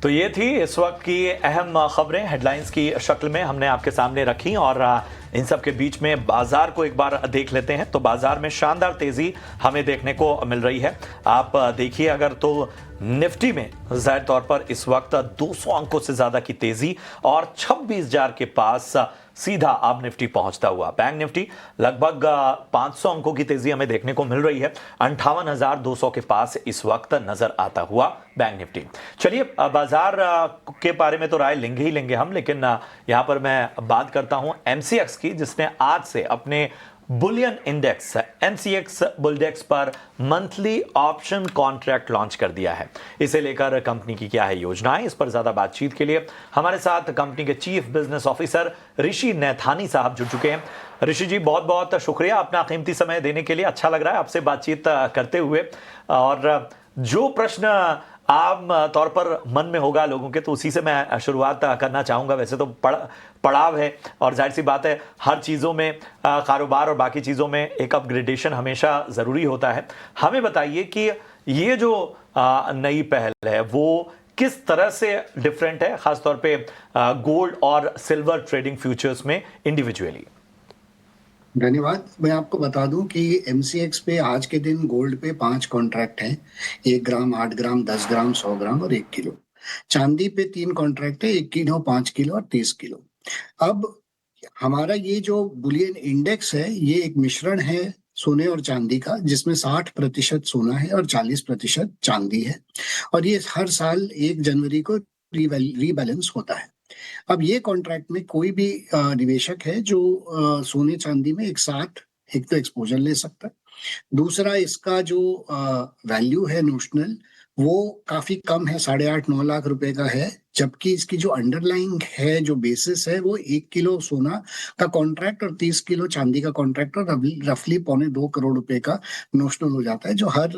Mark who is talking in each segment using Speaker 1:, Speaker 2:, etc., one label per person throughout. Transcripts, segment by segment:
Speaker 1: तो ये थी इस वक्त की अहम खबरें हेडलाइंस की शक्ल में हमने आपके सामने रखी और इन सब के बीच में बाजार को एक बार देख लेते हैं। तो बाजार में शानदार तेजी हमें देखने को मिल रही है। आप देखिए अगर तो निफ्टी में जाहिर तौर पर इस वक्त 200 अंकों से ज्यादा की तेजी और 26,000 के पास सीधा अब निफ्टी पहुंचता हुआ। बैंक निफ्टी लगभग 500 अंकों की तेजी हमें देखने को मिल रही है। 58,200 के पास इस वक्त नजर आता हुआ बैंक निफ्टी। चलिए बाजार के बारे में तो राय लेंगे ही लेंगे हम, लेकिन यहां पर मैं बात करता हूं एमसीएक्स की, जिसने आज से अपने बुलियन इंडेक्स एमसीएक्स बुलडेक्स पर मंथली ऑप्शन कॉन्ट्रैक्ट लॉन्च कर दिया है। इसे लेकर कंपनी की क्या है योजनाएं, इस पर ज्यादा बातचीत के लिए हमारे साथ कंपनी के चीफ बिजनेस ऑफिसर ऋषि नैथानी साहब जुड़ चुके हैं। ऋषि जी बहुत बहुत शुक्रिया अपना कीमती समय देने के लिए। अच्छा लग रहा है आपसे बातचीत करते हुए। और जो प्रश्न आम तौर पर मन में होगा लोगों के, तो उसी से मैं शुरुआत करना चाहूँगा। वैसे तो पड़ाव है और जाहिर सी बात है हर चीज़ों में कारोबार और बाकी चीज़ों में एक अपग्रेडेशन हमेशा ज़रूरी होता है। हमें बताइए कि ये जो नई पहल है वो किस तरह से डिफरेंट है, खासतौर पे गोल्ड और सिल्वर ट्रेडिंग फ्यूचर्स में इंडिविजुअली।
Speaker 2: धन्यवाद। मैं आपको बता दूं कि एमसीएक्स पे आज के दिन गोल्ड पे 5 कॉन्ट्रैक्ट हैं। 1 ग्राम, 8 ग्राम, 10 ग्राम, 100 ग्राम और 1 किलो। चांदी पे 3 कॉन्ट्रैक्ट है, 1 किलो, 5 किलो और 30 किलो। अब हमारा ये जो बुलियन इंडेक्स है ये एक मिश्रण है सोने और चांदी का, जिसमें 60% सोना है और 40% चांदी है। और ये हर साल 1 जनवरी को रीबैलेंस होता है। अब ये कॉन्ट्रैक्ट में कोई भी निवेशक है जो सोने चांदी में एक साथ एक तो एक्सपोजर ले सकता है। दूसरा, इसका जो वैल्यू है नोशनल, वो काफी कम है, 8.5-9 लाख रुपए का है। जबकि इसकी जो अंडरलाइंग है, जो बेसिस है, वो 1 किलो सोना का कॉन्ट्रैक्ट और 30 किलो चांदी का कॉन्ट्रैक्ट और रफली 2.25 करोड़ रुपए का नोशनल हो जाता है, जो हर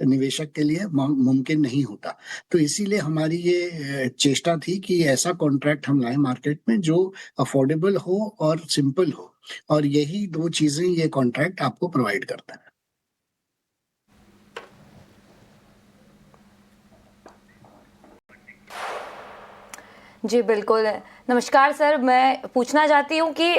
Speaker 2: निवेशक के लिए मुमकिन नहीं होता। तो इसीलिए हमारी ये चेष्टा थी कि ऐसा कॉन्ट्रैक्ट हम लाए मार्केट में जो अफोर्डेबल हो और सिंपल हो, और यही 2 चीजें ये कॉन्ट्रैक्ट आपको प्रोवाइड करता है।
Speaker 3: जी बिल्कुल। नमस्कार सर, मैं पूछना चाहती हूँ कि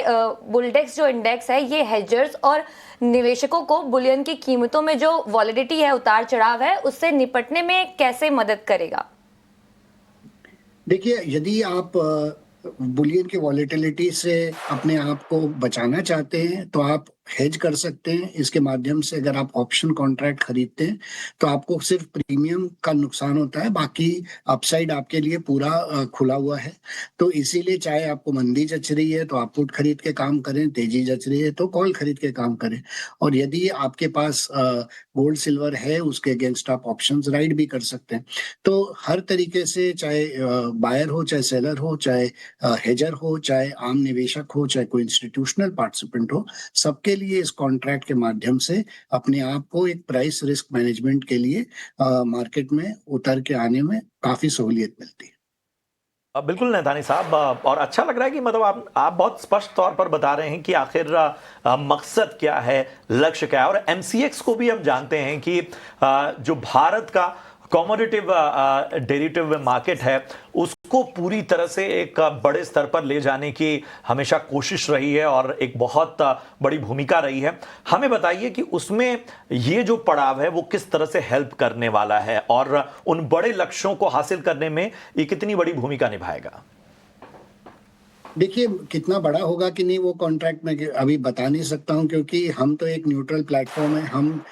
Speaker 3: बुलडेक्स जो इंडेक्स है ये हेजर्स और निवेशकों को बुलियन की कीमतों में जो वॉलिडिटी है, उतार चढ़ाव है, उससे निपटने में कैसे मदद करेगा?
Speaker 2: देखिए, यदि आप बुलियन की वॉलेटिलिटी से अपने आप को बचाना चाहते हैं तो आप हेज कर सकते हैं। इसके माध्यम से अगर आप ऑप्शन कॉन्ट्रैक्ट खरीदते हैं तो आपको सिर्फ प्रीमियम का नुकसान होता है, बाकी अपसाइड आपके लिए पूरा खुला हुआ है। तो इसीलिए चाहे आपको मंदी जच रही है तो आप पुट खरीद के काम करें, तेजी जच रही है तो कॉल खरीद के काम करें। और यदि आपके पास गोल्ड सिल्वर है, उसके अगेंस्ट आप ऑप्शंस राइड भी कर सकते हैं। तो हर तरीके से, चाहे बायर हो, चाहे सेलर हो, चाहे हेजर हो, चाहे आम निवेशक हो, चाहे कोई इंस्टीट्यूशनल पार्टिसिपेंट हो, सबके लिए इस कॉन्ट्रैक्ट के माध्यम से अपने आप को एक प्राइस रिस्क मैनेजमेंट के लिए मार्केट में उतर के आने में काफी सहूलियत मिलती है।
Speaker 1: बिल्कुल नैथानी साहब, और अच्छा लग रहा है कि मतलब आप बहुत स्पष्ट तौर पर बता रहे हैं कि आखिर मकसद क्या है, लक्ष्य क्या है। और एमसीएक्स को भी हम जानते हैं कि जो भारत का कॉमोडिटिव डेरिवेटिव मार्केट है उसको पूरी तरह से एक बड़े स्तर पर ले जाने की हमेशा कोशिश रही है और एक बहुत बड़ी भूमिका रही है। हमें बताइए कि उसमें ये जो पड़ाव है वो किस तरह से हेल्प करने वाला है और उन बड़े लक्ष्यों को हासिल करने में ये कितनी बड़ी भूमिका निभाएगा।
Speaker 2: देखिए, कितना बड़ा होगा कि नहीं वो कॉन्ट्रैक्ट में अभी बता नहीं सकता हूँ, क्योंकि हम तो एक न्यूट्रल प्लेटफॉर्म है। हम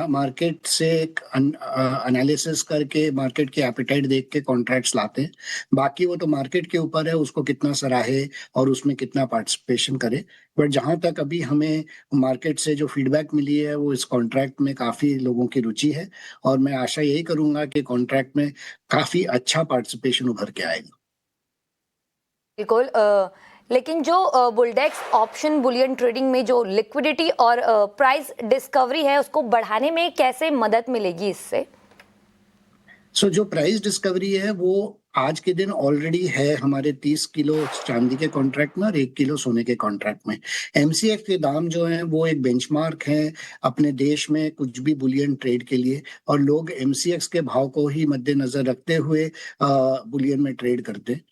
Speaker 2: मार्केट से एक एनालिसिस करके मार्केट की एपेटाइट देख के कॉन्ट्रैक्ट्स लाते हैं। बाकी वो तो मार्केट के ऊपर है, उसको कितना सराहे और उसमें कितना पार्टिसिपेशन करे। बट जहां तक अभी हमें मार्केट से जो फीडबैक मिली है, वो इस कॉन्ट्रैक्ट में काफी लोगों की रुचि है और मैं आशा यही करूंगा कि कॉन्ट्रैक्ट में काफी अच्छा पार्टिसिपेशन उभर के आएगा।
Speaker 3: बिल्कुल। लेकिन जो बुलडेक्स ऑप्शन बुलियन ट्रेडिंग में जो लिक्विडिटी और प्राइस डिस्कवरी है उसको बढ़ाने में कैसे मदद मिलेगी इससे?
Speaker 2: जो प्राइस डिस्कवरी है वो आज के दिन ऑलरेडी है हमारे 30 किलो चांदी के कॉन्ट्रैक्ट में और 1 किलो सोने के कॉन्ट्रैक्ट में। एमसीएक्स के दाम जो हैं वो एक बेंचमार्क है अपने देश में कुछ भी बुलियन ट्रेड के लिए, और लोग एमसीएक्स के भाव को ही मद्देनजर रखते हुए बुलियन में ट्रेड करते हैं।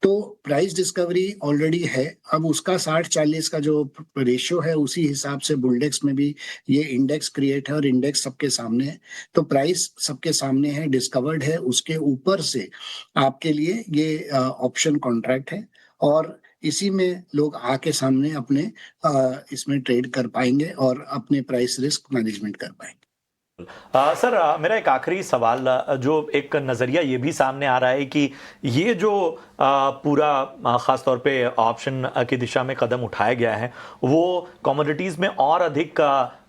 Speaker 2: तो प्राइस डिस्कवरी ऑलरेडी है, अब उसका 60-40 का जो रेशियो है उसी हिसाब से बुलडेक्स में भी ये इंडेक्स क्रिएट है और इंडेक्स सबके सामने है। तो प्राइस सबके सामने है, डिस्कवर्ड है, उसके ऊपर से आपके लिए ये ऑप्शन कॉन्ट्रैक्ट है और इसी में लोग आके सामने अपने इसमें ट्रेड कर पाएंगे और अपने प्राइस रिस्क मैनेजमेंट कर पाएंगे।
Speaker 1: सर मेरा एक आखिरी सवाल, जो एक नज़रिया ये भी सामने आ रहा है कि ये जो पूरा ख़ास तौर पे ऑप्शन की दिशा में कदम उठाया गया है वो कमोडिटीज़ में और अधिक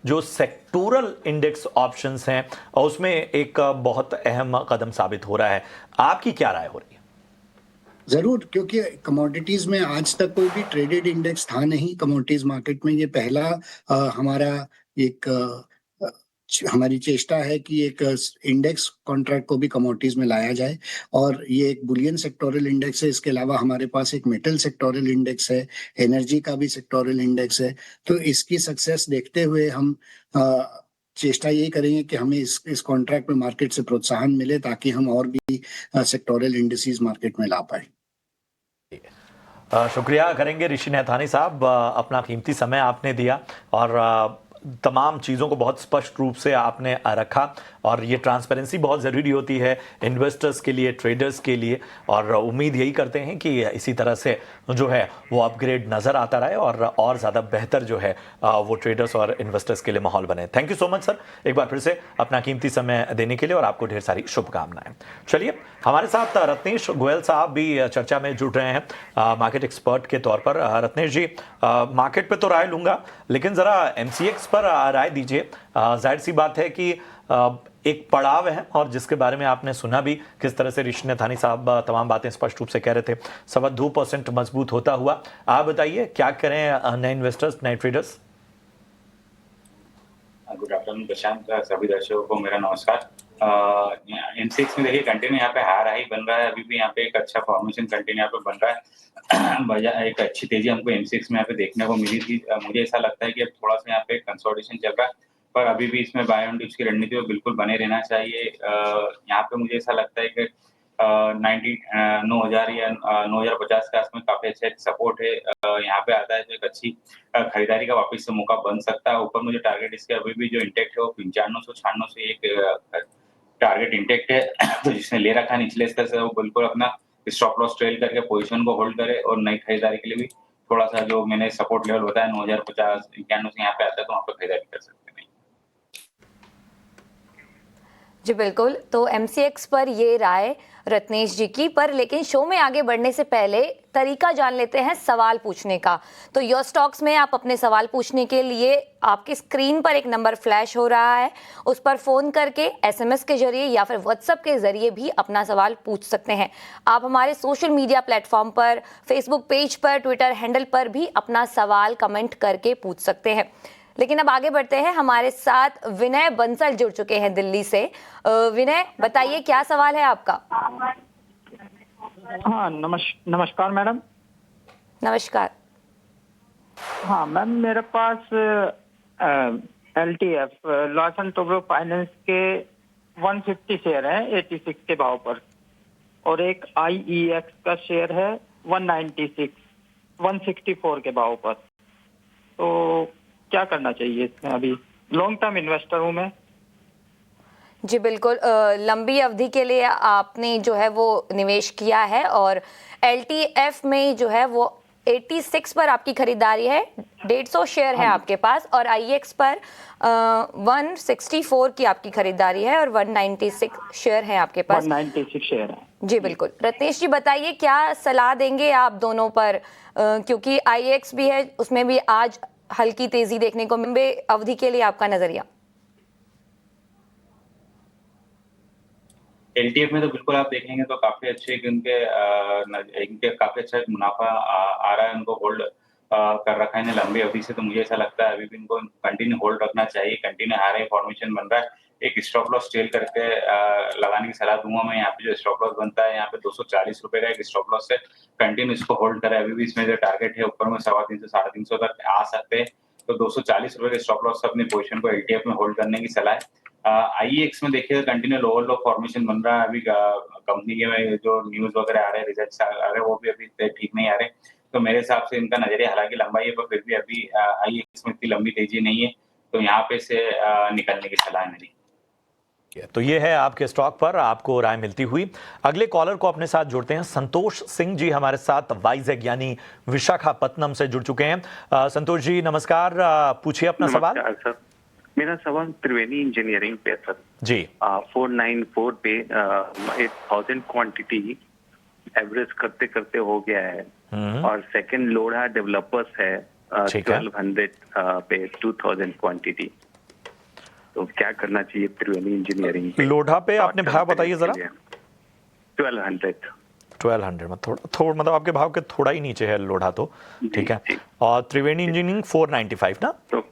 Speaker 1: जो सेक्टोरल इंडेक्स ऑप्शंस हैं उसमें एक बहुत अहम कदम साबित हो रहा है। आपकी क्या राय हो रही है?
Speaker 2: जरूर, क्योंकि कमोडिटीज में आज तक कोई भी ट्रेडेड इंडेक्स था नहीं। कमोडिटीज मार्केट में ये पहला हमारा एक हमारी चेष्टा है कि एक इंडेक्स कॉन्ट्रैक्ट को भी कमोडिटीज में लाया जाए, और ये एक बुलियन सेक्टोरल इंडेक्स है। इसके अलावा हमारे पास एक मेटल सेक्टोरल इंडेक्स है, एनर्जी का भी सेक्टोरल इंडेक्स है। तो इसकी सक्सेस देखते हुए हम चेष्टा ये करेंगे कि हमें इस कॉन्ट्रैक्ट में मार्केट से प्रोत्साहन मिले ताकि हम और भी सेक्टोरल इंडिसेस मार्केट में ला पाए।
Speaker 1: शुक्रिया करेंगे ऋषि नैथानी साहब, अपना कीमती समय आपने दिया और तमाम चीज़ों को बहुत स्पष्ट रूप से आपने रखा, और ये ट्रांसपेरेंसी बहुत ज़रूरी होती है इन्वेस्टर्स के लिए, ट्रेडर्स के लिए, और उम्मीद यही करते हैं कि इसी तरह से जो है वो अपग्रेड नज़र आता रहे और ज़्यादा बेहतर जो है वो ट्रेडर्स और इन्वेस्टर्स के लिए माहौल बने। Thank you so much sir, एक बार फिर से अपना कीमती समय देने के लिए, और आपको ढेर सारी शुभकामनाएं। चलिए, हमारे साथ रत्नेश गोयल साहब भी चर्चा में जुड़ रहे हैं मार्केट एक्सपर्ट के तौर पर। रत्नेश जी, मार्केट पे तो राय लूंगा, लेकिन ज़रा एमसीएक्स पर राय दीजिए। जाहिर सी बात है कि एक पड़ाव है, और जिसके बारे में आपने सुना भी किस तरह से ऋषि नैथानी साहब तमाम बातें स्पष्ट रूप से कह रहे थे, 2.25% मजबूत होता हुआ। आप बताइए क्या करें नए इन्वेस्टर्स, नए ट्रेडर्स?
Speaker 4: गुड आफ्टरनून प्रशांत, सभी दर्शकों को मेरा नमस्कार। एमसीएक्स में देखिए कंटिन्यू यहाँ पे हार हाई बन रहा है, अभी भी यहाँ पे एक अच्छा फॉर्मेशन कंटिन्यू यहाँ पे बन रहा है। एक अच्छी तेजी हमको एमसीएक्स में यहाँ पे देखने को मिली थी। मुझे ऐसा लगता है कि अब थोड़ा सा यहाँ पे कंसोलिडेशन चल रहा है, पर अभी भी इसमें बाय ऑन डिप्स की रणनीति में बिल्कुल बने रहना चाहिए। यहाँ पे मुझे ऐसा लगता है कि 9,000 या 9,050 के आसपास काफी अच्छा एक सपोर्ट है। यहाँ पे आता है तो एक अच्छी खरीदारी का वापस से मौका बन सकता है। ऊपर मुझे टारगेट इसके अभी भी जो इंटेक्ट है वो 95-96 से एक टारगेट इंटेक्ट है। तो जिसने ले रखा है निचले स्तर से वो बिल्कुल अपना स्टॉप लॉस ट्रेल करके पोजीशन को होल्ड करे, और नई खरीदारी के लिए भी थोड़ा सा जो मैंने सपोर्ट लेवल बताया 9,050 91 से यहाँ पे आता है तो वहाँ पे खरीदारी कर सकते हैं।
Speaker 3: जी बिल्कुल, तो एमसीएक्स पर ये राय रत्नेश जी की। पर लेकिन शो में आगे बढ़ने से पहले तरीका जान लेते हैं सवाल पूछने का। तो योर स्टॉक्स में आप अपने सवाल पूछने के लिए आपकी स्क्रीन पर एक नंबर फ्लैश हो रहा है, उस पर फ़ोन करके एसएमएस के जरिए या फिर व्हाट्सएप के जरिए भी अपना सवाल पूछ सकते हैं। आप हमारे सोशल मीडिया प्लेटफॉर्म पर, फेसबुक पेज पर, ट्विटर हैंडल पर भी अपना सवाल कमेंट करके पूछ सकते हैं। लेकिन अब आगे बढ़ते हैं, हमारे साथ विनय बंसल जुड़ चुके हैं दिल्ली से। विनय, बताइए क्या सवाल है आपका?
Speaker 5: हाँ, नमस्कार मैडम।
Speaker 3: नमस्कार।
Speaker 5: हाँ मैम, मेरे पास LTF लॉसन टोब्रो फाइनेंस के 150 शेयर हैं 86 के भाव पर, और एक IEX का शेयर है 164 के भाव पर। तो क्या करना चाहिए इसमें? अभी लॉन्ग टर्म इन्वेस्टर हूँ मैं।
Speaker 3: जी बिल्कुल, लंबी अवधि के लिए आपने जो है वो निवेश किया है, और LTF में जो है वो 86 पर आपकी खरीदारी है, 150 शेयर है आपके पास, और IEX पर 164 की आपकी खरीदारी है, और 196 शेयर है आपके पास।
Speaker 5: 196 शेयर है।
Speaker 3: जी बिल्कुल। रत्नेश जी, बताइए क्या सलाह देंगे आप दोनों पर, क्योंकि IEX भी है, उसमें भी आज हल्की तेजी देखने को लंबे अवधि के लिए आपका नजरिया?
Speaker 4: LTF में तो बिल्कुल आप देखेंगे तो काफी अच्छे इनके काफी अच्छा मुनाफा आ रहा है उनको होल्ड कर रखा है इन्हें लंबी अवधि से, तो मुझे ऐसा लगता है अभी भी इनको कंटिन्यू होल्ड रखना चाहिए। कंटिन्यू हाई फॉर्मेशन बन रहा है, एक स्टॉप लॉस टेल करके लगाने की सलाह दूंगा मैं। यहाँ पे जो स्टॉप लॉस बनता है यहाँ पे 240 रुपए का एक स्टॉप लॉस है, कंटिन्यू इसको होल्ड करें। अभी भी इसमें जो टारगेट है ऊपर में 350 350 तक आ सकते हैं, तो 240 रुपए के स्टॉप लॉस से अपनी पोजीशन को एलटीएफ में होल्ड करने की सलाह है। आईईएक्स में देखिए कंटिन्यू लोअर लो फॉर्मेशन बन रहा है। अभी कंपनी के जो न्यूज वगैरह आ रहे हैं, रिजल्ट्स आ रहे हैं, वो भी अभी ठीक नहीं आ रहे, तो मेरे हिसाब से इनका नजरिया हालांकि लंबाई है, पर फिर भी अभी आईईएक्स में इतनी लंबी तेजी नहीं है, तो यहाँ पे से निकलने की सलाह है मेरी।
Speaker 1: तो ये है आपके स्टॉक पर आपको राय मिलती हुई। अगले कॉलर को अपने साथ जोड़ते हैं। संतोष सिंह जी हमारे साथ वाइजैग यानी विशाखापत्तनम से जुड़ चुके हैं। संतोष जी नमस्कार, पूछिए अपना सवाल।
Speaker 6: सर, मेरा सवाल त्रिवेणी इंजीनियरिंग पे सर
Speaker 1: जी
Speaker 6: 494 पे 1000 क्वांटिटी एवरेज करते करते हो गया है, और सेकंड लोढ़ा डेवलपर्स है
Speaker 1: ठीक है।
Speaker 6: 1200 पे 2000 क्वांटिटी, तो क्या करना चाहिए त्रिवेणी इंजीनियरिंग पे?
Speaker 1: लोढ़ा पे आपने भाव बताइए जरा।
Speaker 6: 1200
Speaker 1: में थोड़ा मतलब आपके भाव के थोड़ा ही नीचे है लोढ़ा, तो ठीक है।
Speaker 6: जी।
Speaker 1: और त्रिवेणी इंजीनियरिंग 495 ना,
Speaker 6: तो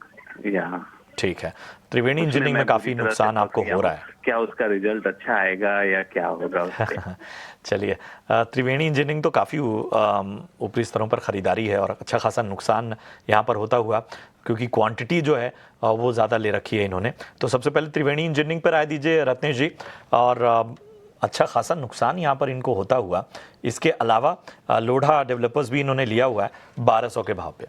Speaker 6: यहाँ
Speaker 1: ठीक है। त्रिवेणी इंजीनियरिंग में काफी नुकसान आपको हो रहा है।
Speaker 6: क्या उसका रिजल्ट अच्छा आएगा या क्या होगा उससे?
Speaker 1: चलिए, त्रिवेणी इंजीनियरिंग तो काफ़ी ऊपरी स्तरों पर खरीदारी है और अच्छा खासा नुकसान यहाँ पर होता हुआ, क्योंकि क्वांटिटी जो है वो ज़्यादा ले रखी है इन्होंने। तो सबसे पहले त्रिवेणी इंजीनियरिंग पर राय दीजिए रत्नेश जी। और अच्छा खासा नुकसान यहाँ पर इनको होता हुआ, इसके अलावा लोढ़ा डेवलपर्स भी इन्होंने लिया हुआ है 1200 के भाव पे।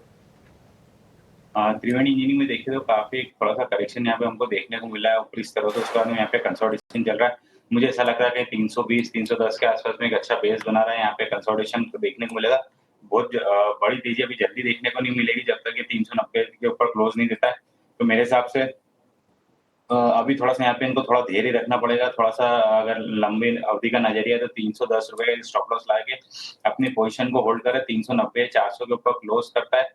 Speaker 4: त्रिवेणी इंजीनियरिंग में देखिए तो काफी थोड़ा सा करेक्शन यहाँ पे हमको देखने को मिला है ऊपरी स्तरों से, उसके बाद में यहाँ पे कंसोलिडेशन चल रहा है। मुझे ऐसा लग रहा है कि 320 310 के आसपास में एक अच्छा बेस बना रहा है, यहाँ पे कंसोलिडेशन देखने को मिलेगा। बहुत बड़ी तेजी अभी जल्दी देखने को नहीं मिलेगी जब तक ये 390 के ऊपर क्लोज नहीं देता है। तो मेरे हिसाब से अभी थोड़ा सा यहाँ पे इनको थोड़ा धैर्य रखना पड़ेगा। थोड़ा सा अगर लंबी अवधि का नजरिया है तो 310 रुपए का स्टॉप लॉस ला के अपनी पोजीशन को होल्ड करे। 390 400 के ऊपर क्लोज करता है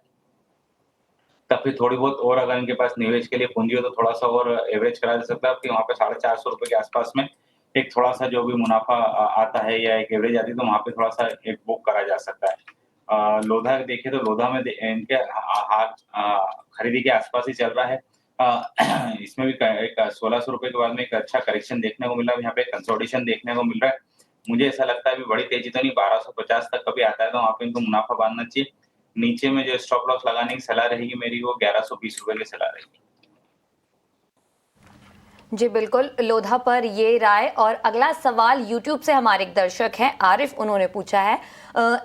Speaker 4: तब फिर थोड़ी बहुत और अगर इनके पास निवेश के लिए पूंजी हो तो थोड़ा सा और एवरेज करा जा सकता है। कि वहाँ पे 450 रुपए के आसपास में एक थोड़ा सा जो भी मुनाफा आता है या एक एवरेज आती है, तो वहाँ पे थोड़ा सा एक बुक करा जा सकता है। लोधा देखे तो लोधा में इनके खरीदी के आसपास ही चल रहा है। इसमें भी एक 1600 रुपए के बाद में एक अच्छा करेक्शन देखने को मिला है। यहाँ पे कंसोलिडेशन देखने को मिल रहा है। मुझे ऐसा लगता है अभी बड़ी तेजी तो नहीं, 1250 तक कभी आता है तो वहाँ पे इनको मुनाफा बांधना चाहिए। नीचे में जो स्टॉप लॉस लगाने की सलाह रहेगी मेरी, वो 1120 रुपए की सलाह रहेगी।
Speaker 3: जी बिल्कुल, लोधा पर ये राय। और अगला सवाल यूट्यूब से हमारे एक दर्शक हैं आरिफ, उन्होंने पूछा है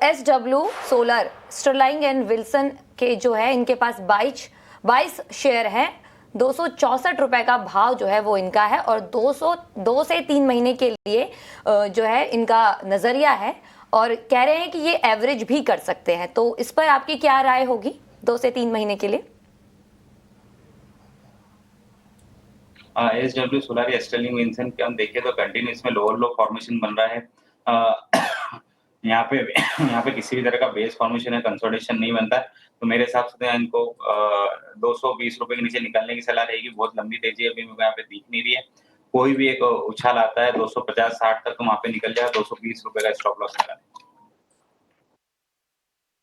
Speaker 3: SW सोलर, स्टरलाइंग एंड विल्सन के जो है इनके पास 22 शेयर हैं, 264 रुपए का भाव जो है वो इनका है, और 2 से 3 महीने के लिए जो है इनका नजरिया है, और कह रहे हैं कि ये एवरेज भी कर सकते हैं। तो इस पर आपकी क्या राय होगी 2 से 3 महीने के लिए?
Speaker 4: SW सोलर या स्टर्लिंग विल्सन के हम देखें तो कंटिन्यू इसमें लोअर लो फॉर्मेशन बन रहा है। यहाँ पे किसी भी तरह का बेस फॉर्मेशन है, कंसोलिडेशन नहीं बनता है, तो मेरे हिसाब से इनको 220 रुपए के नीचे निकलने की सलाह रहेगी। बहुत लंबी तेजी अभी मेरे को यहाँ पे दिख नहीं रही है। कोई भी एक उछाल आता है 250-60 तक तो वहाँ पे निकल जाएगा। 220 रुपए का स्टॉप लॉस लगा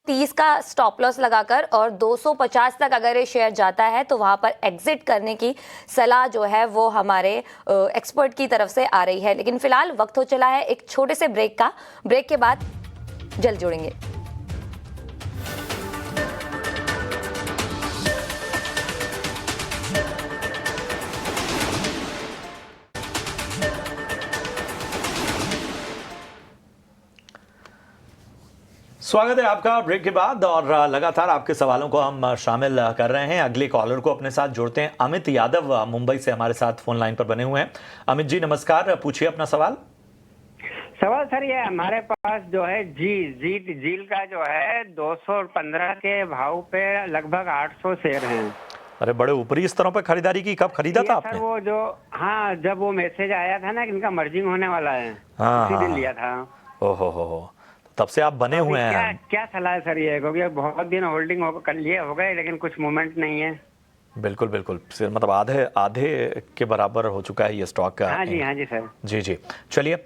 Speaker 3: 30 का स्टॉप लॉस लगाकर, और 250 तक अगर ये शेयर जाता है तो वहां पर एग्जिट करने की सलाह जो है वो हमारे एक्सपर्ट की तरफ से आ रही है। लेकिन फिलहाल वक्त हो चला है एक छोटे से ब्रेक का। ब्रेक के बाद जल्द जुड़ेंगे।
Speaker 1: स्वागत है आपका ब्रेक के बाद, और लगातार आपके सवालों को हम शामिल कर रहे हैं। अगले कॉलर को अपने साथ जोड़ते हैं। अमित यादव मुंबई से हमारे साथ फोन लाइन पर बने हुए हैं। अमित जी नमस्कार, पूछिए अपना सवाल।
Speaker 7: सवाल सर ये हमारे पास जो है जील का जो है 215 के भाव पे लगभग 800 शेयर हैं।
Speaker 1: अरे बड़े ऊपरी स्तरों पर खरीदारी की, कब खरीदा था आपने?
Speaker 7: सर वो जो जब वो मैसेज आया था ना कि इनका मर्जिंग होने वाला है, उसी दिन लिया था।
Speaker 1: ओहो, तब से आप बने हुए हैं।
Speaker 7: क्या सलाह है सर ये, क्योंकि बहुत दिन होल्डिंग कर लिए हो गए लेकिन कुछ मूवमेंट नहीं है।
Speaker 1: बिल्कुल मतलब आधे के बराबर हो चुका है ये स्टॉक का।
Speaker 7: हाँ जी सर।
Speaker 1: जी चलिए,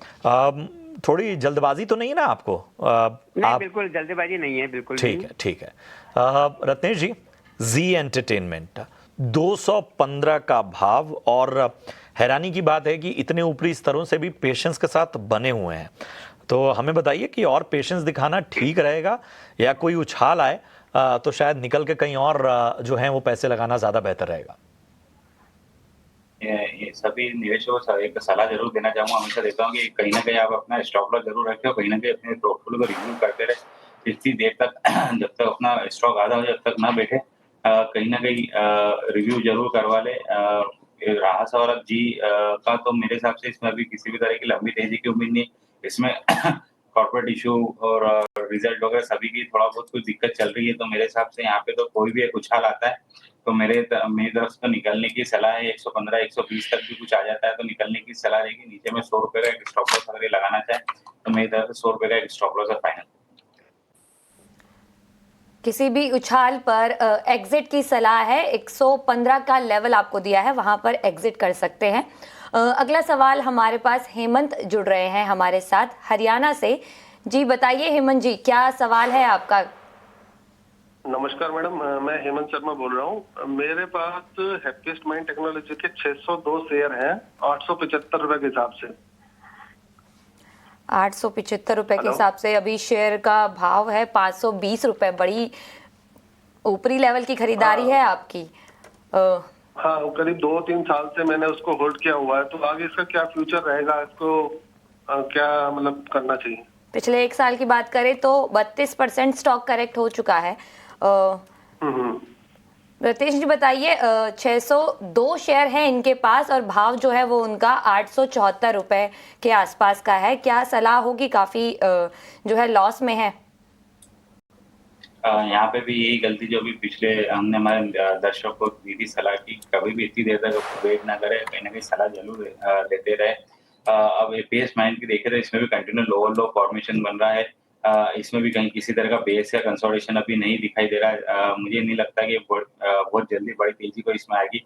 Speaker 1: थोड़ी जल्दबाजी तो नहीं है ना आपको?
Speaker 7: नहीं, बिल्कुल जल्दबाजी नहीं है, बिल्कुल
Speaker 1: ठीक है, ठीक है। रत्नेश जी, जी एंटरटेनमेंट 215 का भाव, और हैरानी की बात है कि इतने ऊपरी स्तरों से भी पेशेंस के साथ बने हुए हैं। तो हमें बताइए कि और पेशेंस दिखाना ठीक रहेगा, या कोई उछाल आए तो शायद निकल के कहीं और जो है वो पैसे लगाना ज्यादा बेहतर रहेगा?
Speaker 4: ये सभी निवेशकों को एक सलाह जरूर देना चाहूंगा, हमेशा देता हूँ कि कहीं ना कहीं आप अपना स्टॉप लॉस जरूर रखें और कहीं ना कहीं अपने पोर्टफोलियो को रिव्यू करते रहे इतनी देर तक जब तक अपना स्टॉक आधा हो जब तक ना बैठे। कहीं ना कहीं रिव्यू जरूर करवा ले। रहा सवाल अब जी का, तो मेरे हिसाब से इसमें अभी किसी भी तरह की लंबी तेजी की उम्मीद नहीं। इसमें कॉर्पोरेट इशू और रिजल्ट वगैरह सभी की थोड़ा बहुत कुछ दिक्कत चल रही है, तो मेरे हिसाब से यहाँ पे तो कोई भी एक उछाल आता है तो मेरी तरफ से तो निकलने की सलाह है। 115 120 तक भी कुछ आ जाता है तो निकलने की सलाह रहेगी। नीचे में 100 रुपए का एक स्टॉप लॉस अगर ये लगाना चाहे तो मेरी तरफ से 100 रुपए का एक स्टॉप लॉस है फाइनल।
Speaker 3: किसी भी उछाल पर एग्जिट की सलाह है। 115 का लेवल आपको दिया है, वहां पर एग्जिट कर सकते हैं। अगला सवाल हमारे पास हेमंत जुड़ रहे हैं हमारे साथ हरियाणा से। जी बताइए हेमंत जी, क्या सवाल है आपका?
Speaker 8: नमस्कार मैडम, मैं हेमंत शर्मा बोल रहा हूँ। मेरे पास हैप्पीएस्ट माइंड टेक्नोलॉजी के 602 शेयर हैं 875 रुपए के हिसाब से।
Speaker 3: 875 रुपए के हिसाब से अभी शेयर का भाव है 520 रुपए। बड़ी ऊपरी लेवल की खरीदारी है आपकी।
Speaker 8: हाँ, करीब 2-3 साल से मैंने उसको होल्ड किया हुआ है, तो आगे इसका क्या फ्यूचर रहेगा, इसको क्या मतलब करना चाहिए?
Speaker 3: पिछले 1 साल की बात करें तो 32% स्टॉक करेक्ट हो चुका है। रतेश जी बताइए, 602 शेयर हैं इनके पास और भाव जो है वो उनका 874 रुपए के आसपास का है। क्या सलाह होगी? काफी जो है लॉस में है।
Speaker 4: यहाँ पे भी यही गलती जो भी पिछले हमने हमारे दर्शकों को दी थी सलाह की, कभी भी इतनी देर तक वेट ना करें, कहीं ना कहीं सलाह जरूर देते रहे। अब बेस माइंड की देखे तो इसमें भी कंटिन्यू लोअर लो फॉर्मेशन बन रहा है। इसमें भी कहीं किसी तरह का बेस या कंसोलिडेशन अभी नहीं दिखाई दे रहा है। मुझे नहीं लगता कि बहुत जल्दी बड़ी तेजी को इसमें आएगी।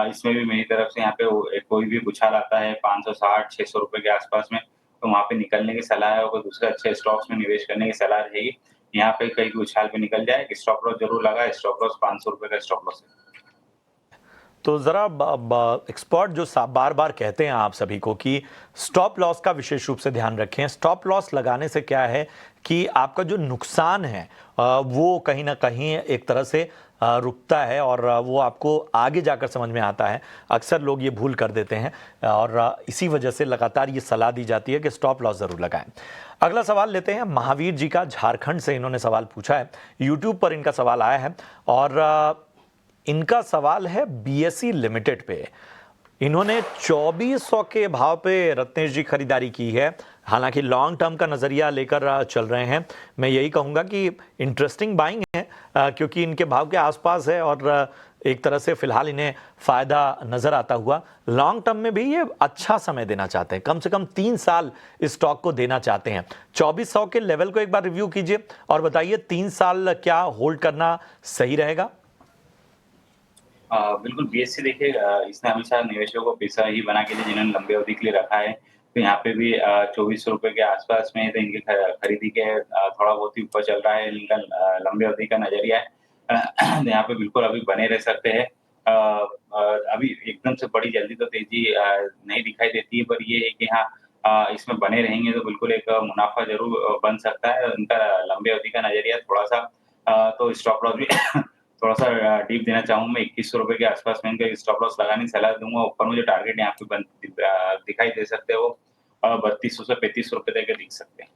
Speaker 4: इसमें भी मेरी तरफ से यहाँ पे कोई भी उछाल आता है 560-600 रुपए के आसपास में, तो वहाँ पे निकलने की सलाह है और दूसरे अच्छे स्टॉक्स में निवेश करने की सलाह रहेगी। यहाँ पे कहीं भी उछाल पे निकल जाए, स्टॉप लॉस जरूर लगा। स्टॉप लॉस 500 रुपए का स्टॉप लॉस है।
Speaker 1: तो ज़रा एक्सपर्ट जो बार बार कहते हैं आप सभी को कि स्टॉप लॉस का विशेष रूप से ध्यान रखें। स्टॉप लॉस लगाने से क्या है कि आपका जो नुकसान है वो कहीं ना कहीं एक तरह से रुकता है और वो आपको आगे जाकर समझ में आता है। अक्सर लोग ये भूल कर देते हैं और इसी वजह से लगातार ये सलाह दी जाती है कि स्टॉप लॉस ज़रूर लगाएं। अगला सवाल लेते हैं महावीर जी का, झारखंड से इन्होंने सवाल पूछा है। यूट्यूब पर इनका सवाल आया है और इनका सवाल है बीएसई लिमिटेड पे। इन्होंने 2400 के भाव पे रत्नेश जी खरीदारी की है। हालांकि लॉन्ग टर्म का नज़रिया लेकर चल रहे हैं। मैं यही कहूँगा कि इंटरेस्टिंग बाइंग है क्योंकि इनके भाव के आसपास है और एक तरह से फिलहाल इन्हें फ़ायदा नज़र आता हुआ। लॉन्ग टर्म में भी ये अच्छा समय देना चाहते हैं, कम से कम 3 साल इस स्टॉक को देना चाहते हैं। 2400 के लेवल को एक बार रिव्यू कीजिए और बताइए 3 साल क्या होल्ड करना सही रहेगा?
Speaker 4: बिल्कुल बीएससी देखिए, इसने हमेशा निवेशकों को पैसा ही बना के लिए जिन्होंने लंबे अवधि के लिए रखा है। तो यहाँ पे भी 2400 रुपए के आसपास में तो इनकी खरीदी के थोड़ा बहुत ही ऊपर चल रहा है। इनका लंबे अवधि का नजरिया है। यहाँ पे बिल्कुल अभी बने रह सकते हैं। अभी एकदम से बड़ी जल्दी तो तेजी नहीं दिखाई देती है, पर ये है कि हाँ इसमें बने रहेंगे तो बिल्कुल एक मुनाफा जरूर बन सकता है। उनका लंबे अवधि का नजरिया थोड़ा सा तो स्टॉप लॉस भी थोड़ा सा डीप देना चाहूंगा। मैं 2100 रुपए के आसपास में इनका स्टॉप लॉस लगाने की सलाह दूंगा। ऊपर मुझे टारगेट यहाँ पे दिखाई दे सकते हैं, वो 3200 से 3500 रुपए तक दिख सकते हैं।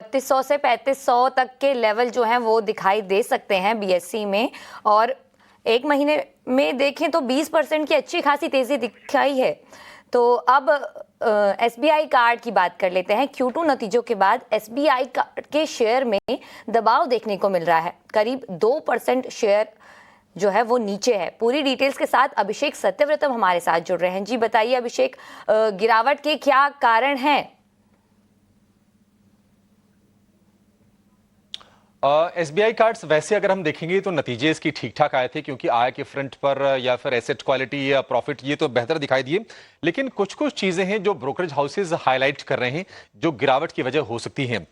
Speaker 3: 3200 से 3500 तक के लेवल जो हैं वो दिखाई दे सकते हैं बीएसई में। और एक महीने में देखें तो 20% की अच्छी खासी तेजी दिखाई है। तो अब एसबीआई कार्ड की बात कर लेते हैं। Q2 नतीजों के बाद एसबीआई कार्ड के शेयर में दबाव देखने को मिल रहा है। करीब 2% शेयर जो है वो नीचे है। पूरी डिटेल्स के साथ अभिषेक सत्यव्रतम हमारे साथ जुड़ रहे हैं। जी बताइए अभिषेक, गिरावट के क्या कारण हैं?
Speaker 9: एसबीआई कार्ड्स वैसे अगर हम देखेंगे तो नतीजे इसकी ठीक ठाक आए थे, क्योंकि आय के फ्रंट पर या फिर एसेट क्वालिटी या प्रॉफिट ये तो बेहतर दिखाई दिए। लेकिन कुछ कुछ चीजें हैं जो ब्रोकरेज हाउसेज हाईलाइट कर रहे हैं जो गिरावट की वजह हो सकती हैं।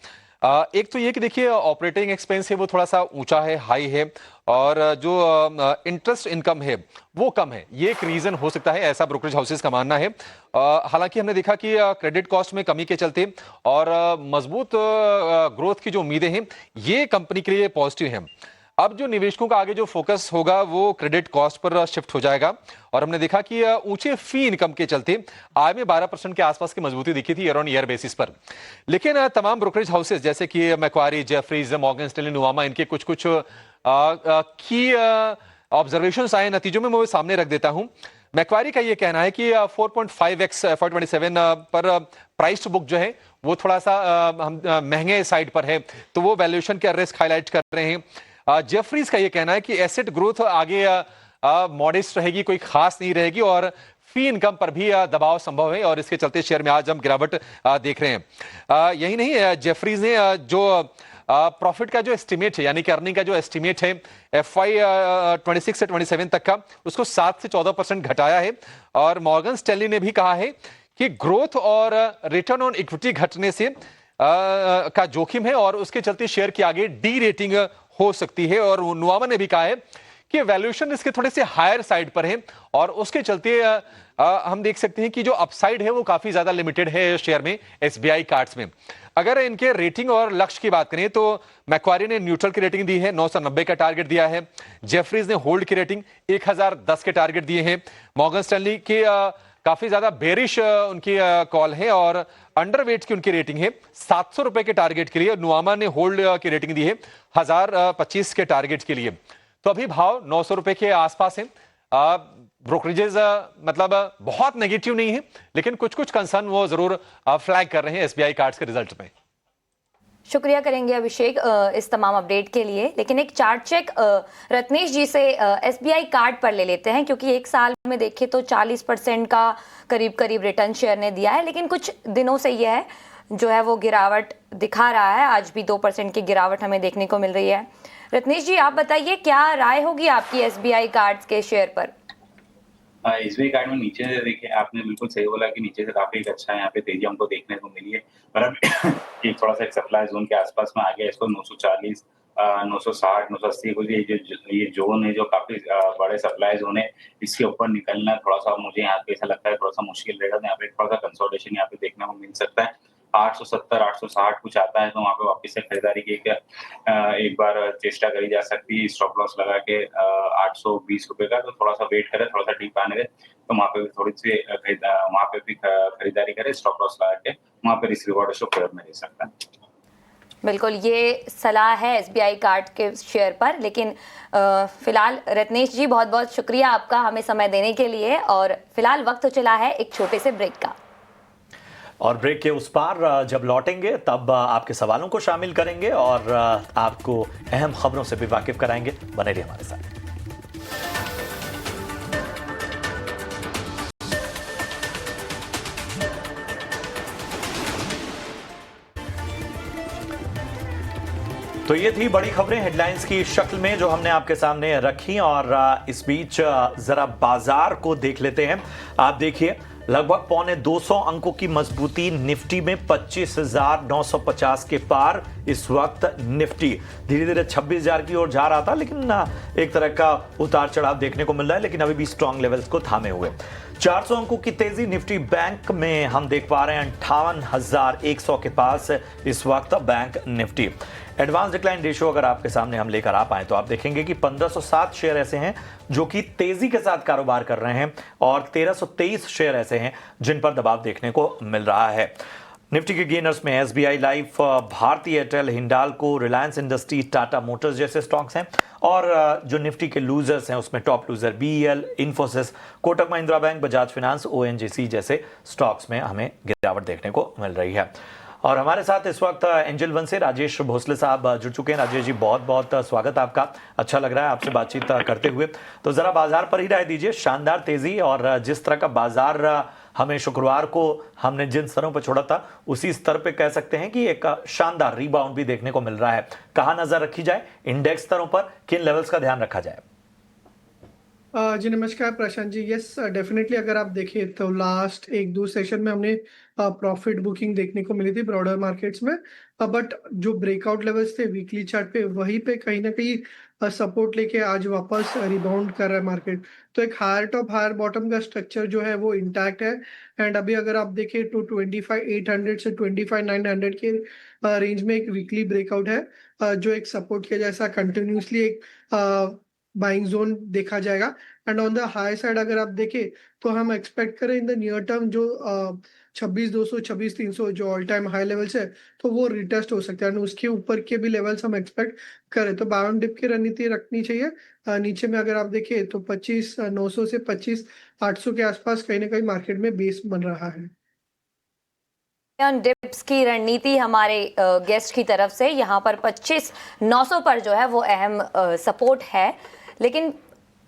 Speaker 9: एक तो ये कि देखिए ऑपरेटिंग एक्सपेंस है वो थोड़ा सा ऊंचा है, हाई है, और जो इंटरेस्ट इनकम है वो कम है। ये एक रीजन हो सकता है, ऐसा ब्रोकरेज हाउसेज का मानना है। हालांकि हमने देखा कि क्रेडिट कॉस्ट में कमी के चलते और मजबूत ग्रोथ की जो उम्मीदें हैं ये कंपनी के लिए पॉजिटिव हैं। अब जो निवेशकों का आगे जो फोकस होगा वो क्रेडिट कॉस्ट पर शिफ्ट हो जाएगा, और हमने देखा कि ऊंचे फी इनकम के चलते आय में 12% के आसपास की मजबूती दिखी थी ईयर ऑन ईयर बेसिस पर। लेकिन तमाम ब्रोकरेज हाउसेज जैसे कि Macquarie, Jefferies, Morgan Stanley, Nuvama, इनके कुछ कुछ की ऑब्जर्वेशंस आए, नतीजों में मैं वो सामने रख देता हूं। मैक्वारी का ये कहना है कि 4.5x FY27 पर प्राइस टू बुक जो है वो थोड़ा सा महंगे साइड पर है, तो वो वैल्यूएशन का रिस्क हाईलाइट कर रहे हैं। जेफरीज का ये कहना है कि एसेट ग्रोथ आगे मॉडेस्ट रहेगी, कोई खास नहीं रहेगी, और फी इनकम पर भी दबाव संभव है, और इसके चलते शेयर में आज हम गिरावट देख रहे हैं। यही नहीं, जेफरीज ने जो प्रॉफिट का जो एस्टिमेट है, यानी कि अर्निंग का जो एस्टिमेट है FY26 से 27 तक का, उसको 7 से 14% घटाया है। और मॉर्गन स्टैनली ने भी कहा है कि ग्रोथ और रिटर्न ऑन इक्विटी घटने से का जोखिम है, और उसके चलते शेयर की आगे डी रेटिंग हो सकती है। और नुवामा ने भी कहा है कि वैल्यूएशन इसके थोड़े से हायर साइड पर है, और उसके चलते हम देख सकते हैं कि जो अपसाइड है वो काफी ज्यादा लिमिटेड है शेयर में, एसबीआई कार्ड्स में। अगर इनके रेटिंग और लक्ष्य की बात करें तो मैक्वारी ने न्यूट्रल की रेटिंग दी है, 990 का टारगेट दिया है। जेफरीज ने होल्ड की रेटिंग 1010 के टारगेट दिए हैं। मॉर्गन स्टैनली के काफी ज्यादा बेरिश उनकी कॉल है, और अंडरवेट की उनकी रेटिंग है 700 रुपए के टारगेट के लिए। नुवामा ने होल्ड की रेटिंग दी है 1025 के टारगेट के लिए। तो अभी भाव 900 रुपए के आसपास है। ब्रोकरेजेस मतलब बहुत नेगेटिव नहीं है, लेकिन कुछ कुछ कंसर्न वो जरूर फ्लैग कर रहे हैं एसबीआई कार्ड्स के रिजल्ट में।
Speaker 3: शुक्रिया करेंगे अभिषेक इस तमाम अपडेट के लिए। लेकिन एक चार्ट चेक रत्नेश जी से एसबीआई कार्ड पर ले लेते हैं, क्योंकि एक साल में देखें तो 40% का करीब रिटर्न शेयर ने दिया है, लेकिन कुछ दिनों से यह है जो है वो गिरावट दिखा रहा है। आज भी 2% की गिरावट हमें देखने को मिल रही है। रत्नेश जी, आप बताइए क्या राय होगी आपकी एसबीआई कार्ड्स के शेयर पर?
Speaker 4: एसबीआई कार्ड में नीचे से देखिए, आपने बिल्कुल सही बोला कि नीचे से काफी अच्छा यहाँ पे तेजी हमको देखने को मिली है, पर अब एक थोड़ा सा एक सप्लाई जोन के आसपास में आ गया। इसको 940, 960, 980 कुछ ये जोन है जो काफी बड़े सप्लाई जोन है। इसके ऊपर निकलना थोड़ा सा मुझे यहाँ पे ऐसा लगता है थोड़ा सा मुश्किल रहेगा। तो यहाँ पे थोड़ा सा कंसोलिडेशन यहाँ पे देखने को मिल सकता है। 870, 860 कुछ आता है तो वहाँ पे वापस से खरीदारी की एक बार चेष्टा करी जा सकती है, स्टॉप लॉस लगा के 820 रुपए का। तो थोड़ा सा वेट करे, थोड़ा सा डीप आने दे, तो वहाँ पे भी थोड़ी सी वहाँ पे भी खरीदारी करे, स्टॉप लॉस लगा के वहाँ पे रिस्क रिवॉर्ड रेशियो फेवर में रह सकता है।
Speaker 3: बिल्कुल, ये सलाह है एसबीआई कार्ड के शेयर पर। लेकिन फिलहाल रत्नेश जी बहुत बहुत शुक्रिया आपका हमें समय देने के लिए, और फिलहाल वक्त तो चला है एक छोटे से ब्रेक का,
Speaker 1: और ब्रेक के उस पार जब लौटेंगे तब आपके सवालों को शामिल करेंगे और आपको अहम खबरों से भी वाकिफ कराएंगे। बने रहिए हमारे साथ। तो ये थी बड़ी खबरें हेडलाइंस की शक्ल में जो हमने आपके सामने रखी, और इस बीच जरा बाजार को देख लेते हैं। आप देखिए, लगभग 225 अंकों की मजबूती निफ्टी में, 25,950 के पार इस वक्त निफ्टी धीरे धीरे 26,000 की ओर जा रहा था, लेकिन एक तरह का उतार चढ़ाव देखने को मिल रहा है, लेकिन अभी भी स्ट्रॉन्ग लेवल्स को थामे हुए। 400 अंकों की तेजी निफ्टी बैंक में हम देख पा रहे हैं, 58,100 के पास इस वक्त bank Nifty. Advance decline ratio अगर आपके सामने हम लेकर आ पाए तो आप देखेंगे कि 1507 शेयर ऐसे हैं जो कि तेजी के साथ कारोबार कर रहे हैं, और 1323 शेयर ऐसे हैं जिन पर दबाव देखने को मिल रहा है। निफ्टी के गेनर्स में SBI life, Bharti Airtel, Hindalco, Reliance industry, Tata motors जैसे स्टॉक्स हैं, और जो निफ्टी के लूजर्स हैं उसमें top loser BEL, Infosys, Kotak Mahindra bank, Bajaj finance, ONGC जैसे स्टॉक्स में हमें गिरावट देखने को मिल रही है। और हमारे साथ इस वक्त एंजल वन से राजेश भोसले साहब जुड़ चुके हैं। राजेश जी, बहुत बहुत स्वागत आपका। अच्छा लग रहा है आपसे बातचीत करते हुए। तो जरा बाजार पर ही राय दीजिए, शानदार तेजी और जिस तरह का बाजार हमें शुक्रवार को हमने जिन स्तरों पर छोड़ा था उसी स्तर पे कह सकते हैं कि एक शानदार रिबाउंड भी देखने को मिल रहा है। कहाँ नजर रखी जाए, इंडेक्स स्तरों पर किन लेवल्स का ध्यान रखा जाए?
Speaker 10: जी नमस्कार प्रशांत जी। यस डेफिनेटली, अगर आप देखें तो लास्ट एक दो सेशन में हमने प्रॉफिट बुकिंग देखने को मिली थी ब्रॉडर मार्केट्स में, बट जो ब्रेकआउट लेवल्स थे वीकली चार्ट पे वहीं पे कहीं ना कहीं सपोर्ट लेके आज वापस रिबाउंड कर रहा है मार्केट। तो एक हायर टॉप हायर बॉटम का स्ट्रक्चर जो है वो इंटैक्ट है। एंड अभी अगर आप देखें तो 25,800 से 25,900 के रेंज में एक वीकली ब्रेकआउट है, जो एक सपोर्ट के जैसा कंटिन्यूसली एक बाइंग जोन देखा जाएगा। And on the high side अगर आप देखें तो हम एक्सपेक्ट करें इन द नियर टर्म जो 26,200 26,300 जो ऑल टाइम हाई लेवल्स है तो वो रिटेस्ट हो सकता है। एंड उसके ऊपर के भी लेवल्स हम एक्सपेक्ट करें तो बाउंड डिप की रणनीति रखनी चाहिए। नीचे में अगर आप देखें तो 25,900 से 25,800 के आसपास कहीं ना कहीं मार्केट में बेस बन रहा है।
Speaker 3: डिप्स की रणनीति हमारे गेस्ट की तरफ से यहाँ पर 25,900 पर जो है वो अहम सपोर्ट है। लेकिन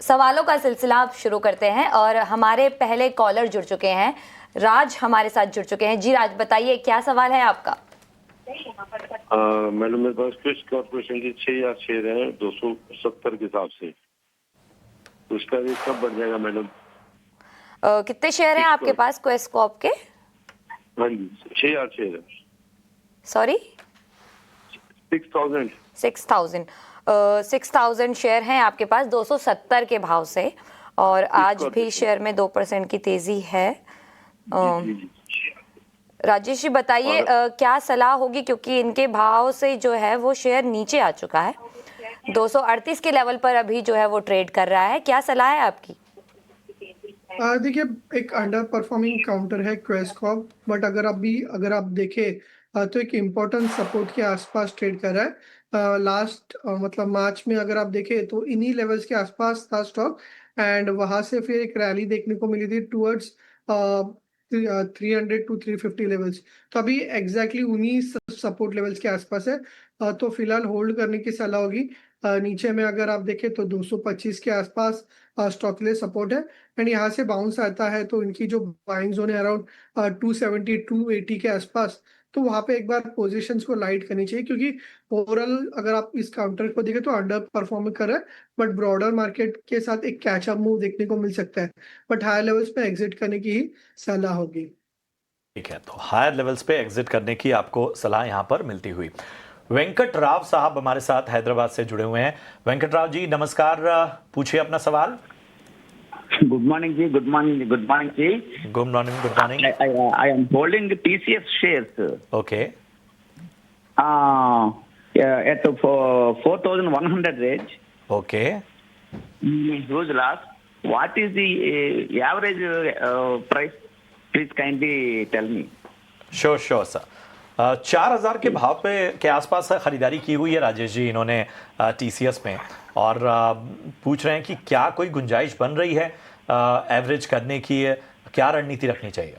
Speaker 3: सवालों का सिलसिला आप शुरू करते हैं और हमारे पहले कॉलर जुड़ चुके हैं, राज हमारे साथ जुड़ चुके हैं। जी राज, बताइए क्या सवाल है आपका?
Speaker 11: मैडम, मेरे पास क्विस्ट कॉर्पोरेशन की 6,000 शेयर है 270 के हिसाब से, तो उसका रेट कब बढ़ जाएगा मैडम?
Speaker 3: कितने शेयर हैं आपके पास क्वेस्ट कॉर्प के?
Speaker 11: हाँ जी, 6,000 शेयर है।
Speaker 3: सॉरी,
Speaker 11: 6,000
Speaker 3: 6,000 शेयर हैं आपके पास 270 के भाव से, और आज भी शेयर में 2% की तेजी है। राजेश जी बताइए क्या सलाह होगी, क्योंकि इनके भाव से जो है वो शेयर नीचे आ चुका है, 238 के लेवल पर अभी जो है वो ट्रेड कर रहा है। क्या सलाह है आपकी?
Speaker 10: देखिए, एक अंडर परफॉर्मिंग काउंटर है क्वेस्ट कॉर्प, बट अगर आप देखें तो एक इम्पोर्टेंट सपोर्ट के आसपास ट्रेड कर रहा है। लास्ट मतलब मार्च में अगर आप देखें तो इन्हीं लेवल्स के आसपास था स्टॉक, एंड वहां से फिर एक रैली देखने को मिली थी टुवर्ड्स 300 टू 350 लेवल्स। तो अभी एग्जैक्टली उन्हीं सपोर्ट लेवल्स के आसपास है, तो फिलहाल होल्ड करने की सलाह होगी। नीचे में अगर आप देखें तो 225 के आसपास स्टॉक के लिए सपोर्ट है, एंड यहाँ से बाउंस आता है तो इनकी जो बाइंग जोन है अराउंड 270 280 के आसपास, तो वहाँ पे एक बार पोजीशंस को लाइट करनी चाहिए, क्योंकि ओवरऑल अगर आप इस काउंटर को देखें तो अंडर परफॉर्म कर रहा है, बट ब्रॉडर मार्केट के साथ एक कैचअप मूव देखने को मिल सकता है, बट हायर लेवल्स पे एग्जिट करने की ही सलाह होगी।
Speaker 1: ठीक है, तो हायर लेवल्स पे एग्जिट करने की आपको सलाह यहाँ पर मिलती हुई। वेंकट राव साहब हमारे साथ हैदराबाद से जुड़े हुए हैं। वेंकट राव जी नमस्कार, पूछिए अपना सवाल।
Speaker 12: Good morning ji, good morning ji.
Speaker 1: Good morning.
Speaker 12: I am holding the TCS shares.
Speaker 1: Okay.
Speaker 12: At 4,100 range.
Speaker 1: Okay.
Speaker 12: Huge loss. What is the average price? Please kindly tell me.
Speaker 1: Sure sir. 4,000 के भाव पे के आसपास खरीदारी की हुई है राजेश जी इन्होंने टीसीएस में, और पूछ रहे हैं कि क्या कोई गुंजाइश बन रही है एवरेज करने की, क्या रणनीति रखनी चाहिए?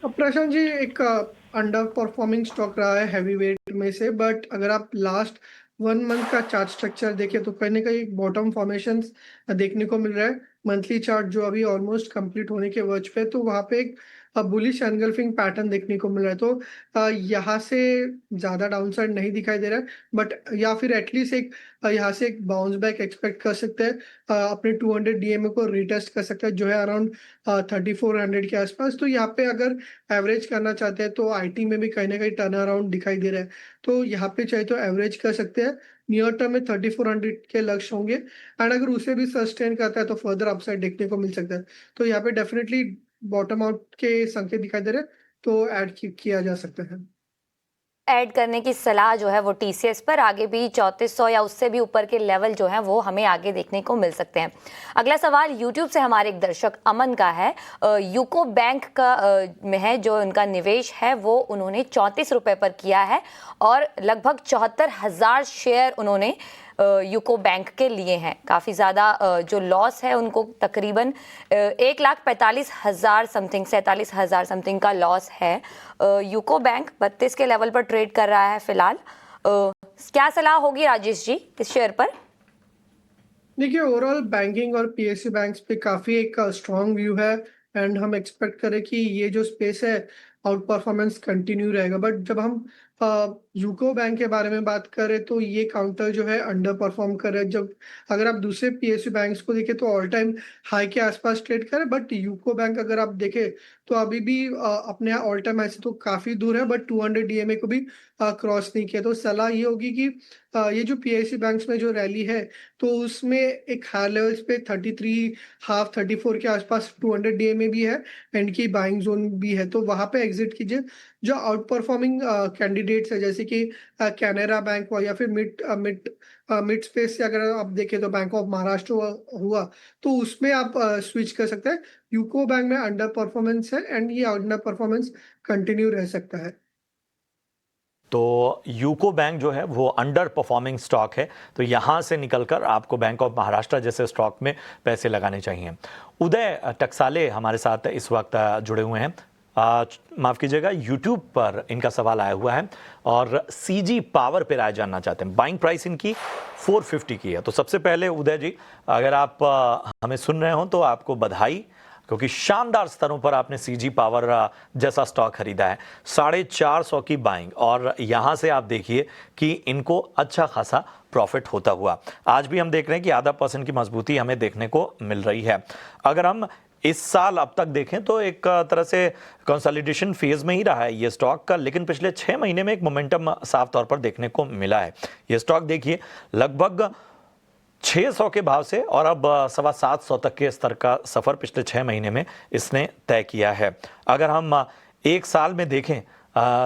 Speaker 10: प्रशांत जी, एक अंडर परफॉर्मिंग स्टॉक रहा है हैवी वेट में से, बट अगर आप लास्ट 1 मंथ का चार्ट स्ट्रक्चर देखें तो कहीं ना कहीं एक बॉटम फॉर्मेशन देखने को मिल रहा है। मंथली चार्ट जो अभी ऑलमोस्ट कंप्लीट होने के वर्ज पे, तो वहाँ पे एक बुलिश एनगल्फिंग पैटर्न देखने को मिल रहा है। तो यहाँ से ज़्यादा डाउनसाइड नहीं दिखाई दे रहा है, बट या फिर एटलीस्ट एक यहाँ से एक बाउंस बैक एक्सपेक्ट कर सकते हैं। अपने 200 डीएमए को रिटेस्ट कर सकते हैं जो है अराउंड 3,400 के आसपास। तो यहाँ पे अगर एवरेज करना चाहते हैं तो आईटी में भी कहीं ना कहीं टर्न अराउंड दिखाई दे रहा है, तो यहाँ पे चाहे तो एवरेज कर सकते हैं। नियर टर्म में 3,400 के लक्ष्य होंगे, एंड अगर उसे भी सस्टेन करता है तो फर्दर अपसाइड देखने को मिल सकता है। तो यहाँ पे डेफिनेटली बॉटम आउट के संकेत दिखाई दे रहे हैं, तो ऐड किया जा सकता है।
Speaker 3: ऐड करने की सलाह जो है वो टीसीएस पर, आगे भी 3400 या उससे भी ऊपर के लेवल जो हैं वो हमें आगे देखने को मिल सकते हैं। अगला सवाल यूट्यूब से हमारे एक दर्शक अमन का है। यूको बैंक का में है जो उनका निवेश है, वो उन्होंने 34 रुपये पर किया है और लगभग 74,000 शेयर उन्होंने यूको बैंक के लिए हैं। काफ़ी ज़्यादा जो लॉस है उनको तकरीबन 1,45,000 समथिंग 47,000 समथिंग का लॉस है। यूको बैंक 32 के लेवल पर ट्रेड कर रहा है फिलहाल। क्या सलाह होगी राजेश जी इस शेयर पर?
Speaker 10: देखिए, ओवरऑल बैंकिंग और पीएसयू बैंक्स पे काफी एक स्ट्रॉन्ग व्यू है एंड हम एक्सपेक्ट करें कि ये जो स्पेस है आउट परफॉर्मेंस कंटिन्यू रहेगा। बट जब हम यूको बैंक के बारे में बात करें तो ये काउंटर जो है अंडर परफॉर्म कर रहा है। जब अगर आप दूसरे पीएसयू बैंक्स को देखें तो ऑल टाइम हाई के आसपास ट्रेड करे, बट यूको बैंक अगर आप देखें तो अभी भी अपने ऑल टाइम हाई से तो काफी दूर है, बट 200 डीएमए को भी क्रॉस नहीं किया। तो सलाह ये होगी कि ये जो पीएसयू बैंक्स में जो रैली है तो उसमें एक हायर लेवल्स पे 33.5 34 के आसपास 200 डीएमए भी है एंड की बाइंग जोन भी है, तो वहां पे एग्जिट कीजिए। जो आउट परफॉर्मिंग कैंडिडेट्स है जैसे कि कैनरा बैंक या फिर मिड स्पेस से अगर आप देखें तो बैंक ऑफ महाराष्ट्र हुआ तो उसमें आप स्विच कर सकते हैं। यूको बैंक में अंडर परफॉर्मेंस है एंड ये अंडर परफॉर्मेंस कंटिन्यू रह सकता है।
Speaker 1: तो यूको बैंक जो है वो अंडर परफॉर्मिंग स्टॉक है, तो यहां से निकलकर आपको बैंक ऑफ महाराष्ट्र जैसे स्टॉक में पैसे लगाने चाहिए। उदय टकसाले हमारे साथ इस वक्त जुड़े हुए हैं। माफ कीजिएगा, यूट्यूब पर इनका सवाल आया हुआ है और सीजी पावर पे राय जानना चाहते हैं। बाइंग प्राइस इनकी 450 की है। तो सबसे पहले उदय जी, अगर आप हमें सुन रहे हो तो आपको बधाई, क्योंकि शानदार स्तरों पर आपने सीजी पावर जैसा स्टॉक खरीदा है। 450 की बाइंग और यहां से आप देखिए कि इनको अच्छा खासा प्रॉफिट होता हुआ आज भी हम देख रहे हैं कि आधा % की मजबूती हमें देखने को मिल रही है। अगर हम इस साल अब तक देखें तो एक तरह से कंसोलिडेशन फेज में ही रहा है ये स्टॉक का, लेकिन पिछले 6 महीने में एक मोमेंटम साफ तौर पर देखने को मिला है। ये स्टॉक देखिए लगभग 600 के भाव से और अब 750 तक के स्तर का सफर पिछले 6 महीने में इसने तय किया है। अगर हम एक साल में देखें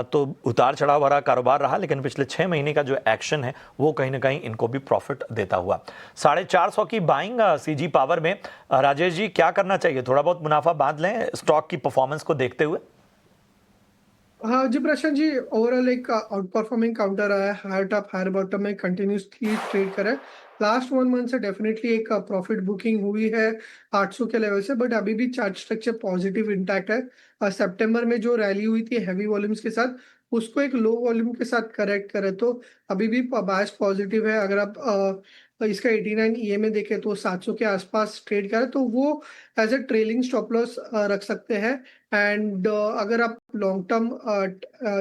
Speaker 1: तो उतार चढ़ाव भरा कारोबार रहा, लेकिन पिछले 6 महीने का जो एक्शन है वो कहीं ना कहीं इनको भी प्रॉफिट देता हुआ। 450 की बाइंग सीजी पावर में राजेश जी क्या करना चाहिए? थोड़ा बहुत मुनाफा बांध लें स्टॉक की परफॉर्मेंस को देखते हुए।
Speaker 10: हाँ जी प्रशांत जी, ओवरऑल एक आउट परफॉर्मिंग काउंटर आया, हायर टॉप हायर बॉटम में कंटिन्यूसली ट्रेड करे। लास्ट 1 मंथ से डेफिनेटली एक प्रॉफिट बुकिंग हुई है 800 के लेवल से, बट अभी भी चार्ट स्ट्रक्चर पॉजिटिव इंटैक्ट है। सितंबर में जो रैली हुई थी हैवी वॉल्यूम्स के साथ, उसको एक लो वॉल्यूम के साथ करेक्ट करे तो अभी भी बायस पॉजिटिव है। अगर आप इसका 89 ईएमए देखें तो 700 के आसपास ट्रेड करें तो वो as a trailing stop loss रख सकते हैं। एंड अगर आप लॉन्ग टर्म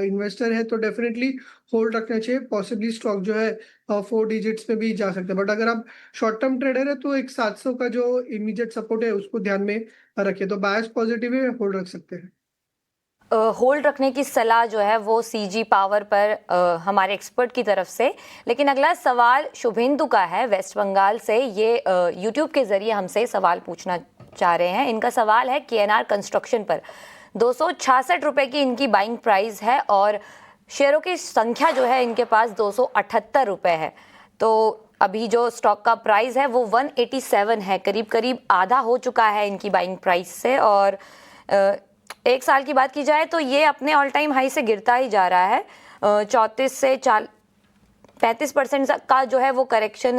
Speaker 10: इन्वेस्टर है तो डेफिनेटली होल्ड रखना चाहिए। पॉसिबली स्टॉक जो है 4 डिजिट्स में भी जा सकते हैं, बट अगर आप शॉर्ट टर्म ट्रेडर है तो एक 700 का जो इमीडिएट सपोर्ट है उसको ध्यान में रखिए। तो बायस पॉजिटिव है, होल्ड रख सकते हैं।
Speaker 3: होल्ड रखने की सलाह जो है वो सीजी पावर पर हमारे एक्सपर्ट की तरफ से। लेकिन अगला सवाल शुभेंदु का है वेस्ट बंगाल से। ये यूट्यूब के जरिए हमसे सवाल पूछना चाह रहे हैं। इनका सवाल है केएनआर कंस्ट्रक्शन पर। 266 रुपए की इनकी बाइंग प्राइस है और शेयरों की संख्या जो है इनके पास 278 रुपए है। तो अभी जो स्टॉक का प्राइस है वो 187 है, करीब करीब आधा हो चुका है इनकी बाइंग प्राइस से। और एक साल की बात की जाए तो ये अपने ऑल टाइम हाई से गिरता ही जा रहा है। 34 से 35% का जो है वो करेक्शन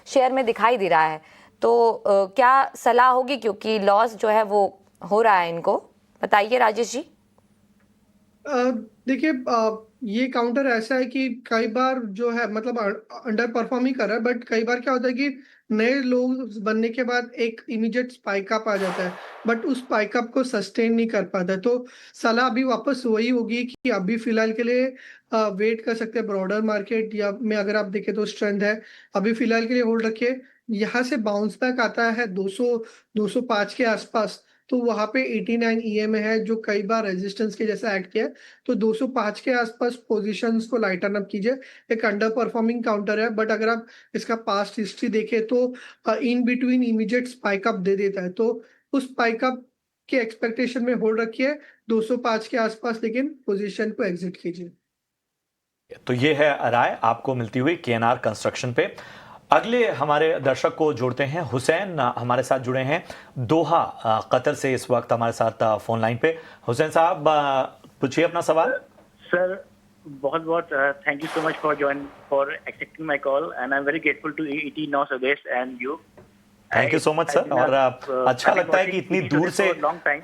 Speaker 3: शेयर में दिखाई दे रहा है। तो क्या सलाह होगी, क्योंकि लॉस जो है वो हो रहा है इनको? बताइए राजेश जी।
Speaker 10: देखिए, ये काउंटर ऐसा है कि कई बार जो है मतलब अंडर परफॉर्म ही कर रहा है, बट कई बार क्या होता है कि नए लोग बनने के बाद एक इमीडिएट स्पाइक अप आ जाता है, बट उस स्पाइक अप को सस्टेन नहीं कर पाता है। तो सलाह अभी वापस वही होगी कि अभी फिलहाल के लिए वेट कर सकते हैं। ब्रॉडर मार्केट या में अगर आप देखें तो स्ट्रेंथ है, अभी फिलहाल के लिए होल्ड रखिए। यहाँ से बाउंस बैक आता है 205 के आसपास, तो वहां पे 89 ईएमए है जो कई बार रेजिस्टेंस के जैसा एक्ट किया है। तो 205 के आसपास पोजीशंस को लाइटन अप कीजिए। एक अंडर परफॉर्मिंग काउंटर है, बट अगर आप इसका पास्ट हिस्ट्री देखें तो in between immediate spike up दे देता है। तो उस स्पाइक अप के एक्सपेक्टेशन में होल्ड रखिए 205 के आसपास, लेकिन पोजीशन को एग्जिट कीजिए।
Speaker 1: तो ये है राय आपको मिलती हुई केएनआर कंस्ट्रक्शन पे। अगले हमारे दर्शक को जोड़ते हैं। हुसैन हमारे साथ जुड़े हैं दोहा कतर से, इस वक्त हमारे साथ फोन लाइन पे। हुसैन साहब पूछिए अपना सवाल।
Speaker 13: सर बहुत बहुत thank you so much for accepting my call and I am very grateful to ET Now Subesh and you.
Speaker 1: Thank you so much sir. और अच्छा लगता है कि इतनी दूर से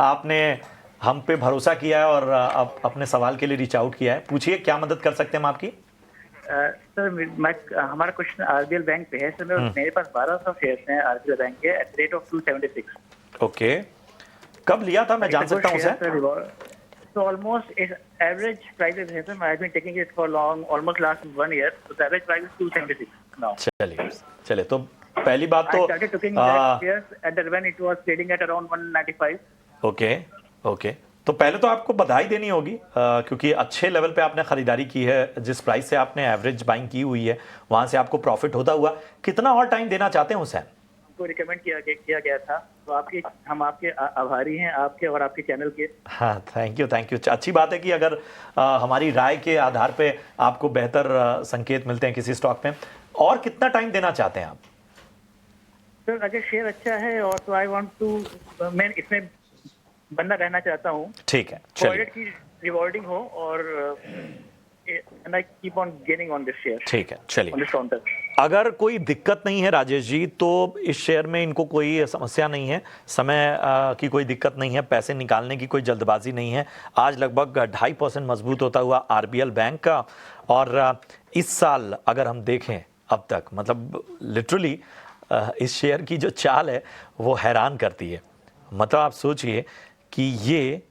Speaker 1: आपने हम पे भरोसा किया है और आप अपने सवाल के लिए रीच आउट किया है। पूछिए, क्या मदद कर सकते हैं हम आपकी?
Speaker 13: सर हमारा क्वेश्चन आरबीएल बैंक पे है। सर मेरे पास 1200 शेयर्स हैं आरबीएल बैंक के एट रेट ऑफ 276।
Speaker 1: ओके, कब लिया था मैं जान सकता हूं sir?
Speaker 13: So almost average price is sir, I have been taking it for long, almost last 1 year. So the average price is 276 now.
Speaker 1: चलिए तो पहली बात तो
Speaker 13: I started taking that shares at the when it was trading at around 195.
Speaker 1: Okay तो पहले तो आपको बधाई देनी होगी क्योंकि अच्छे लेवल पे आपने खरीदारी की है। जिस प्राइस से आपने एवरेज बाइंग की हुई है वहां से आपको प्रॉफिट होता हुआ। कितना और टाइम देना चाहते हैं हुसैन?
Speaker 13: को रिकमेंड किया गया था, तो हम आपके आभारी हैं, आपके और आपके चैनल के।
Speaker 1: हाँ, थैंक यू। अच्छी बात है कि अगर हमारी राय के आधार पे आपको बेहतर संकेत मिलते हैं किसी स्टॉक में। और कितना टाइम देना चाहते हैं आप?
Speaker 13: सर अगर शेयर अच्छा है और तो आई वांट टू, मैं इसमें बंदा रहना चाहता हूँ।
Speaker 1: ठीक है,
Speaker 13: चलिए की रिवॉर्डिंग हो और and I keep on gaining on this share.
Speaker 1: ठीक है, चलिए। अगर कोई दिक्कत नहीं है राजेश जी, तो इस शेयर में इनको कोई समस्या नहीं है, समय की कोई दिक्कत नहीं है, पैसे निकालने की कोई जल्दबाजी नहीं है। आज लगभग 2.5% मजबूत होता हुआ आरबीएल बैंक का। और इस साल अगर हम देखें अब तक, मतलब लिटरली इस शेयर की जो चाल है वो हैरान करती है। मतलब आप सोचिए कि ये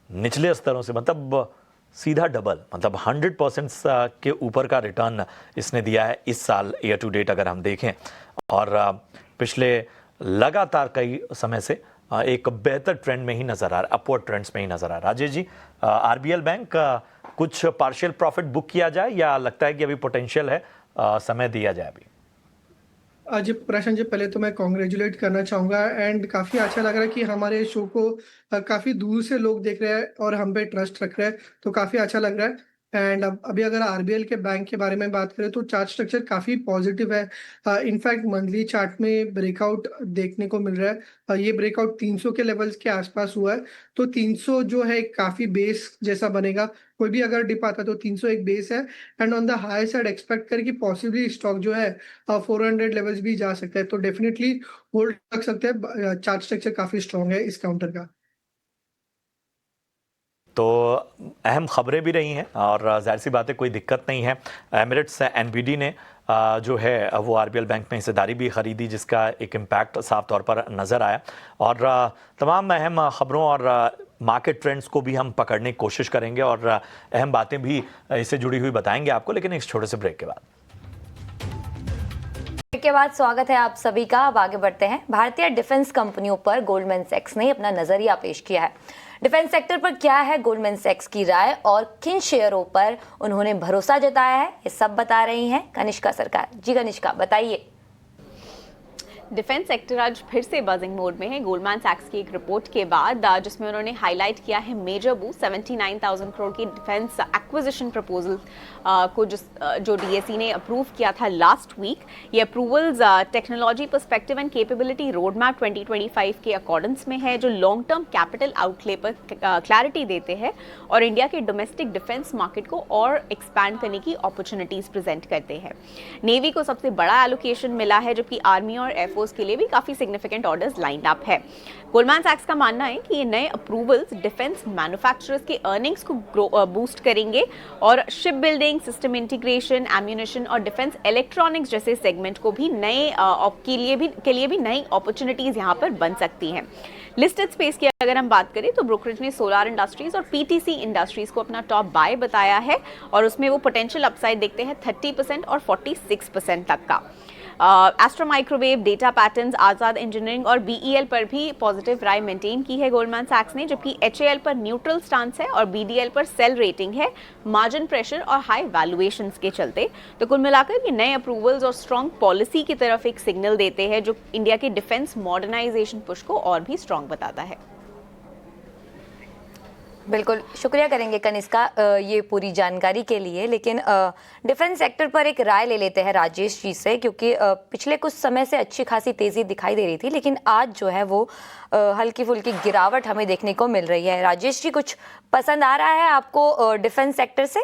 Speaker 1: निचले स्तरों से मतलब सीधा डबल, मतलब 100% के ऊपर का रिटर्न इसने दिया है इस साल ईयर टू डेट अगर हम देखें। और पिछले लगातार कई समय से एक बेहतर ट्रेंड में ही नजर आ रहा है, अपवर्ड ट्रेंड्स में ही नजर आ रहा है। राजेश जी, आरबीएल बैंक कुछ पार्शियल प्रॉफिट बुक किया जाए या लगता है कि अभी पोटेंशियल है, समय दिया जाए अभी?
Speaker 10: जी प्रशांत जी, पहले तो मैं कॉन्ग्रेचुलेट करना चाहूँगा एंड काफ़ी अच्छा लग रहा है कि हमारे शो को काफ़ी दूर से लोग देख रहे हैं और हम पे ट्रस्ट रख रहे हैं, तो काफ़ी अच्छा लग रहा है। एंड अभी अगर आरबीएल के बैंक के बारे में बात करें तो चार्ट स्ट्रक्चर काफ़ी पॉजिटिव है। इनफैक्ट मंथली चार्ट में ब्रेकआउट देखने को मिल रहा है। ये ब्रेकआउट 300 के लेवल्स के आसपास हुआ है, तो 300 जो है काफ़ी बेस जैसा बनेगा। कोई भी अगर डिप आता तो 300 एक बेस है and on the high side expect करें कि पॉसिबली स्टॉक जो है 400 लेवल्स भी जा सकता है, तो डेफिनेटली होल्ड रख सकते हैं। चार्ट स्ट्रक्चर काफ़ी स्ट्रॉन्ग है इस काउंटर का।
Speaker 1: तो अहम खबरें भी रही हैं और जाहिर सी बात है कोई दिक्कत नहीं है। एमिरेट्स एनबीडी ने जो है वो आरबीएल बैंक में हिस्सेदारी भी खरीदी, जिसका एक इम्पैक्ट साफ तौर पर नज़र आया। और तमाम अहम खबरों और मार्केट ट्रेंड्स को भी हम पकड़ने की कोशिश करेंगे और अहम बातें भी इससे जुड़ी हुई बताएंगे आपको, लेकिन एक छोटे से ब्रेक के बाद।
Speaker 3: के बाद स्वागत है आप सभी का। अब आगे बढ़ते हैं। भारतीय डिफेंस कंपनियों पर गोल्डमैन सैक्स ने अपना नजरिया पेश किया है। डिफेंस सेक्टर पर क्या है गोल्डमैन सैक्स की राय और किन शेयरों पर उन्होंने भरोसा जताया है, ये सब बता रही हैं कनिष्का सरकार। जी कनिष्का, बताइए।
Speaker 14: डिफेंस सेक्टर आज फिर से बजिंग मोड में है गोल्डमैन सैक्स की एक रिपोर्ट के बाद, जिसमें उन्होंने हाईलाइट किया है मेजर बूस्ट 79,000 करोड़ की डिफेंस एक्विजिशन प्रपोजल को जो डीएसी ने अप्रूव किया था लास्ट वीक। ये approvals technology perspective and capability road map 2025 के अकॉर्डेंस में है, जो लॉन्ग टर्म कैपिटल आउटले पर क्लैरिटी देते हैं और इंडिया के डोमेस्टिक डिफेंस मार्केट को और एक्सपैंड करने की अपॉर्चुनिटीज प्रेजेंट करते हैं। नेवी को सबसे बड़ा एलोकेशन मिला है, जबकि आर्मी और एयरफोर्स के लिए भी काफी सिग्निफिकेंट ऑर्डर्स लाइंड अप है। गोल्डमैन सैक्स का मानना है कि ये नए अप्रूवल्स डिफेंस मैन्युफैक्चरर्स के अर्निंग्स को बूस्ट करेंगे और ship building, system integration, ammunition और डिफेंस इलेक्ट्रॉनिक्स जैसे सेगमेंट को भी के लिए भी नई अपॉर्चुनिटीज यहाँ पर बन सकती हैं। लिस्टेड स्पेस की अगर हम बात करें तो ब्रोकरेज ने सोलार इंडस्ट्रीज और पीटीसी इंडस्ट्रीज को अपना टॉप बाय बताया है और उसमें वो पोटेंशियल अपसाइड देखते हैं 30% और 46% तक का। एस्ट्रो माइक्रोवेव, डेटा पैटर्न्स, आजाद इंजीनियरिंग और बीईएल पर भी पॉजिटिव राय मेंटेन की है गोल्डमैन सैक्स ने, जबकि एचएएल पर न्यूट्रल स्टांस है और बीडीएल पर सेल रेटिंग है मार्जिन प्रेशर और हाई वैल्यूएशंस के चलते। तो कुल मिलाकर ये नए अप्रूवल्स और स्ट्रॉन्ग पॉलिसी की तरफ एक सिग्नल देते हैं, जो इंडिया के डिफेंस मॉडर्नाइजेशन पुश को और भी स्ट्रॉन्ग बताता है।
Speaker 3: बिल्कुल, शुक्रिया करेंगे कनिष्का ये पूरी जानकारी के लिए। लेकिन डिफेंस सेक्टर पर एक राय ले लेते हैं राजेश जी से, क्योंकि पिछले कुछ समय से अच्छी खासी तेज़ी दिखाई दे रही थी, लेकिन आज जो है वो हल्की फुल्की गिरावट हमें देखने को मिल रही है। राजेश जी, कुछ पसंद आ रहा है आपको डिफेंस सेक्टर से?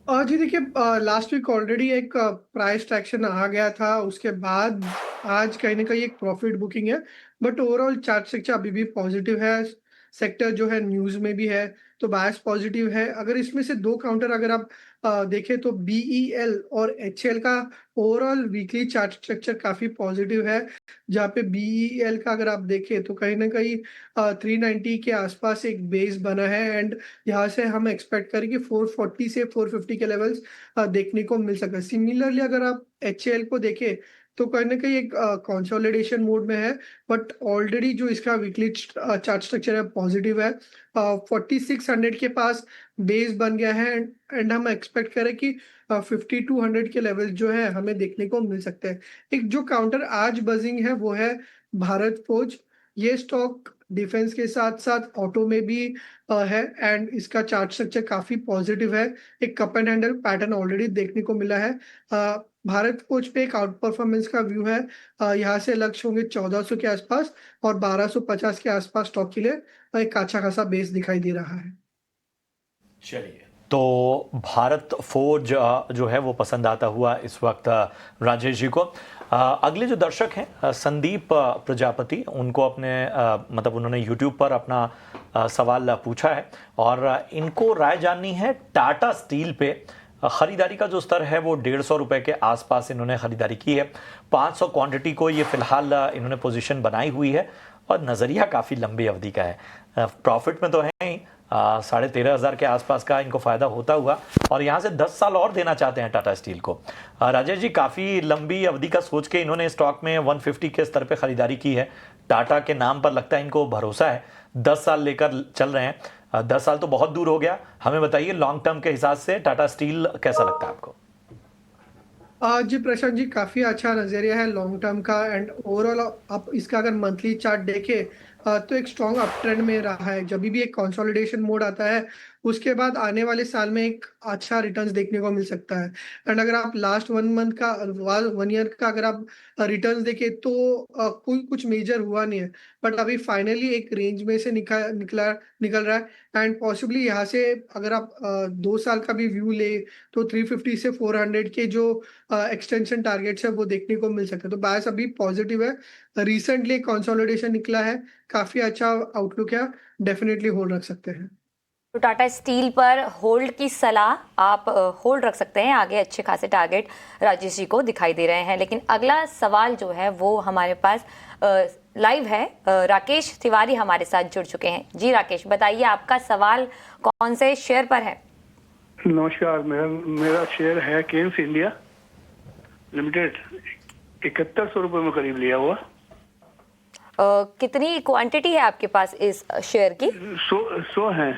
Speaker 10: जी देखिए, लास्ट वीक ऑलरेडी एक प्राइस ट्रैक्शन आ गया था, उसके बाद आज कहीं ना कहीं एक प्रॉफिट बुकिंग है, बट ओवरऑल चार्ट स्ट्रक्चर अभी भी पॉजिटिव है। सेक्टर जो है न्यूज में भी है, तो बायस पॉजिटिव है। अगर इसमें से दो काउंटर अगर आप देखें तो BEL और HL का ओवरऑल वीकली चार्ट स्ट्रक्चर काफी पॉजिटिव है, जहाँ पे BEL का अगर आप देखें तो कहीं ना कहीं 390 के आसपास एक बेस बना है, एंड यहाँ से हम एक्सपेक्ट करें कि 440 से 450 के लेवल्स देखने को मिल सकता है। सिमिलरली अगर आप HL को देखें तो कहीं ना कहीं एक कंसोलिडेशन मोड में है, बट ऑलरेडी जो इसका वीकली चार्ट स्ट्रक्चर है पॉजिटिव है। 4600 के पास बेस बन गया है, एंड हम एक्सपेक्ट करें कि 5200 के लेवल जो है हमें देखने को मिल सकते हैं। एक जो काउंटर आज बजिंग है वो है भारत फोर्ज। ये स्टॉक डिफेंस के साथ साथ ऑटो में भी है, एंड इसका चार्ट स्ट्रक्चर काफी पॉजिटिव है। एक cup and handle pattern already देखने को मिला है। भारत फोर्ज पे एक आउट परफॉर्मेंस का व्यू है। यहाँ से लक्ष्य होंगे 1400 के आसपास और 1250 के आसपास स्टॉक के लिए एक अच्छा खासा बेस दिखाई दे रहा है।
Speaker 1: चलिए, तो भारत फोर्ज जो है वो पसंद आता हुआ इस वक्त राजेश जी को। अगले जो दर्शक हैं संदीप प्रजापति, उनको अपने मतलब उन्होंने यूट्यूब पर अपना सवाल पूछा है और इनको राय जाननी है टाटा स्टील पे। खरीदारी का जो स्तर है वो 150 रुपए के आसपास इन्होंने खरीदारी की है। 500 क्वांटिटी को ये फिलहाल इन्होंने पोजीशन बनाई हुई है और नज़रिया काफ़ी लंबी अवधि का है। प्रॉफिट में तो है ही, 13,500 के आसपास का इनको फ़ायदा होता हुआ, और यहाँ से 10 साल और देना चाहते हैं टाटा स्टील को। राजेश जी, काफ़ी लंबी अवधि का सोच के इन्होंने स्टॉक में 150 के स्तर पे खरीदारी की है। टाटा के नाम पर लगता है इनको भरोसा है, 10 साल लेकर चल रहे हैं। 10 साल तो बहुत दूर हो गया, हमें बताइए लॉन्ग टर्म के हिसाब से टाटा स्टील कैसा लगता है आपको?
Speaker 10: जी प्रशांत जी, काफी अच्छा नजरिया है लॉन्ग टर्म का, एंड ओवरऑल आप इसका अगर मंथली चार्ट देखें तो एक स्ट्रॉन्ग अप ट्रेंड में रहा है। जब भी एक कंसोलिडेशन मोड आता है उसके बाद आने वाले साल में एक अच्छा रिटर्न्स देखने को मिल सकता है। एंड अगर आप लास्ट 1 मंथ का 1 ईयर का अगर आप रिटर्न्स देखें तो कोई कुछ मेजर हुआ नहीं है, बट अभी फाइनली एक रेंज में से निकल रहा है, एंड पॉसिबली यहाँ से अगर आप 2 साल का भी व्यू ले तो 350 से 400 के जो एक्सटेंशन टारगेट्स है वो देखने को मिल सकते हैं। तो बायस अभी पॉजिटिव है। रिसेंटली कंसोलिडेशन निकला है, काफी अच्छा आउटलुक है, डेफिनेटली होल्ड रख सकते हैं।
Speaker 3: तो टाटा स्टील पर होल्ड की सलाह आप होल्ड रख सकते हैं। आगे अच्छे खासे टारगेट राजेश जी को दिखाई दे रहे हैं। लेकिन अगला सवाल जो है वो हमारे पास लाइव है। राकेश तिवारी हमारे साथ जुड़ चुके हैं। जी राकेश, बताइए आपका सवाल कौन से शेयर पर है?
Speaker 15: नमस्कार, मेरा शेयर है केन्स इंडिया लिमिटेड, 7100 रुपये में करीब लिया हुआ।
Speaker 3: कितनी क्वांटिटी है आपके पास इस शेयर की?
Speaker 15: 100 है।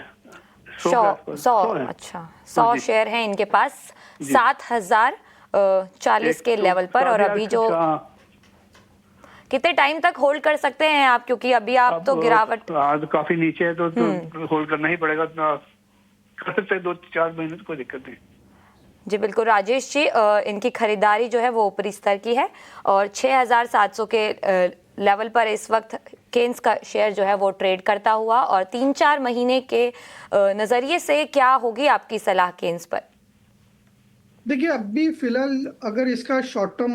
Speaker 3: 100 अच्छा, 100 शेयर हैं इनके पास 7040 के लेवल पर। और अभी जो कितने टाइम तक होल्ड कर सकते हैं आप, क्योंकि अभी आप तो गिरावट
Speaker 15: काफी नीचे है तो होल्ड करना ही पड़ेगा। कर सकते हैं 2-4 महीने, कोई दिक्कत नहीं।
Speaker 3: जी बिल्कुल राजेश जी, इनकी खरीदारी जो है वो ऊपरी स्तर की है और 6700 के लेवल पर इस वक्त केन्स का शेयर जो है वो ट्रेड करता हुआ। और 3-4 महीने के नज़रिए से क्या होगी आपकी सलाह केन्स पर?
Speaker 10: देखिए, अभी फिलहाल अगर इसका शॉर्ट टर्म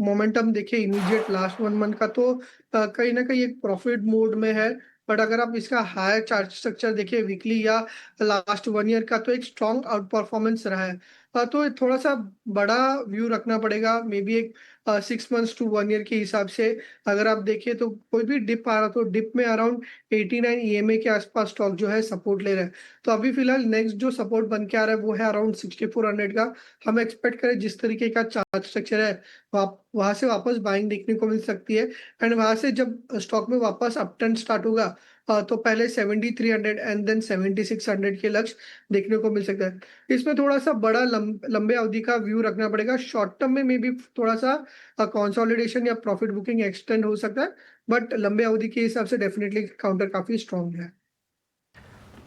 Speaker 10: मोमेंटम देखें इमीडिएट लास्ट 1 मंथ का, तो कहीं ना कहीं एक प्रॉफिट मोड में है। बट अगर आप इसका हायर चार्ट स्ट्रक्चर देखिए वीकली या लास्ट 1 ईयर का, तो एक स्ट्रॉन्ग आउट परफॉर्मेंस रहा है। तो थोड़ा सा बड़ा व्यू रखना पड़ेगा, मे बी एक 6 मंथ्स टू 1 ईयर के हिसाब से। अगर आप देखिए तो कोई भी डिप आ रहा तो डिप में अराउंड 89 EMA के आसपास स्टॉक जो है सपोर्ट ले रहा है। तो अभी फिलहाल नेक्स्ट जो सपोर्ट बन के आ रहा है वो है अराउंड 6400 का। हम एक्सपेक्ट करें जिस तरीके का चार्ट स्ट्रक्चर है वहां से वापस बाइंग देखने को मिल सकती है, एंड वहां से जब स्टॉक में वापस अप ट्रेंड स्टार्ट होगा तो पहले 7300 एंड देन 7600 के लक्ष्य देखने को मिल सकता है। इसमें थोड़ा सा बड़ा लंबे अवधि का व्यू रखना पड़ेगा। शॉर्ट टर्म में मे बी थोड़ा सा कंसोलिडेशन या प्रॉफिट बुकिंग एक्सटेंड हो सकता है, बट लंबे अवधि के हिसाब से डेफिनेटली काउंटर काफी स्ट्रॉन्ग है।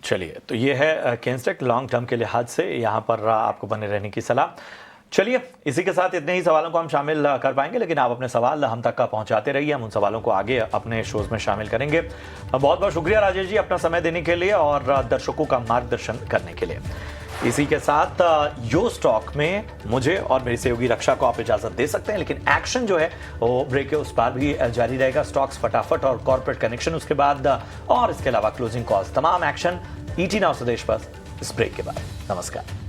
Speaker 1: चलिए, तो ये है केन्स्टेक लॉन्ग टर्म के लिहाज से यहाँ पर आपको बने रहने की सलाह। चलिए, इसी के साथ इतने ही सवालों को हम शामिल कर पाएंगे, लेकिन आप अपने सवाल हम तक का पहुंचाते रहिए। हम उन सवालों को आगे अपने शोज में शामिल करेंगे। बहुत बहुत शुक्रिया राजेश जी अपना समय देने के लिए और दर्शकों का मार्गदर्शन करने के लिए। इसी के साथ यो स्टॉक में मुझे और मेरी सहयोगी रक्षा को आप इजाजत दे सकते हैं, लेकिन एक्शन जो है वो ब्रेक के उस पार भी जारी रहेगा। स्टॉक्स फटाफट और कॉर्पोरेट कनेक्शन उसके बाद और इसके अलावा क्लोजिंग कॉल्स, तमाम एक्शन ईटी नाउ स्वदेश पर इस ब्रेक के बाद। नमस्कार।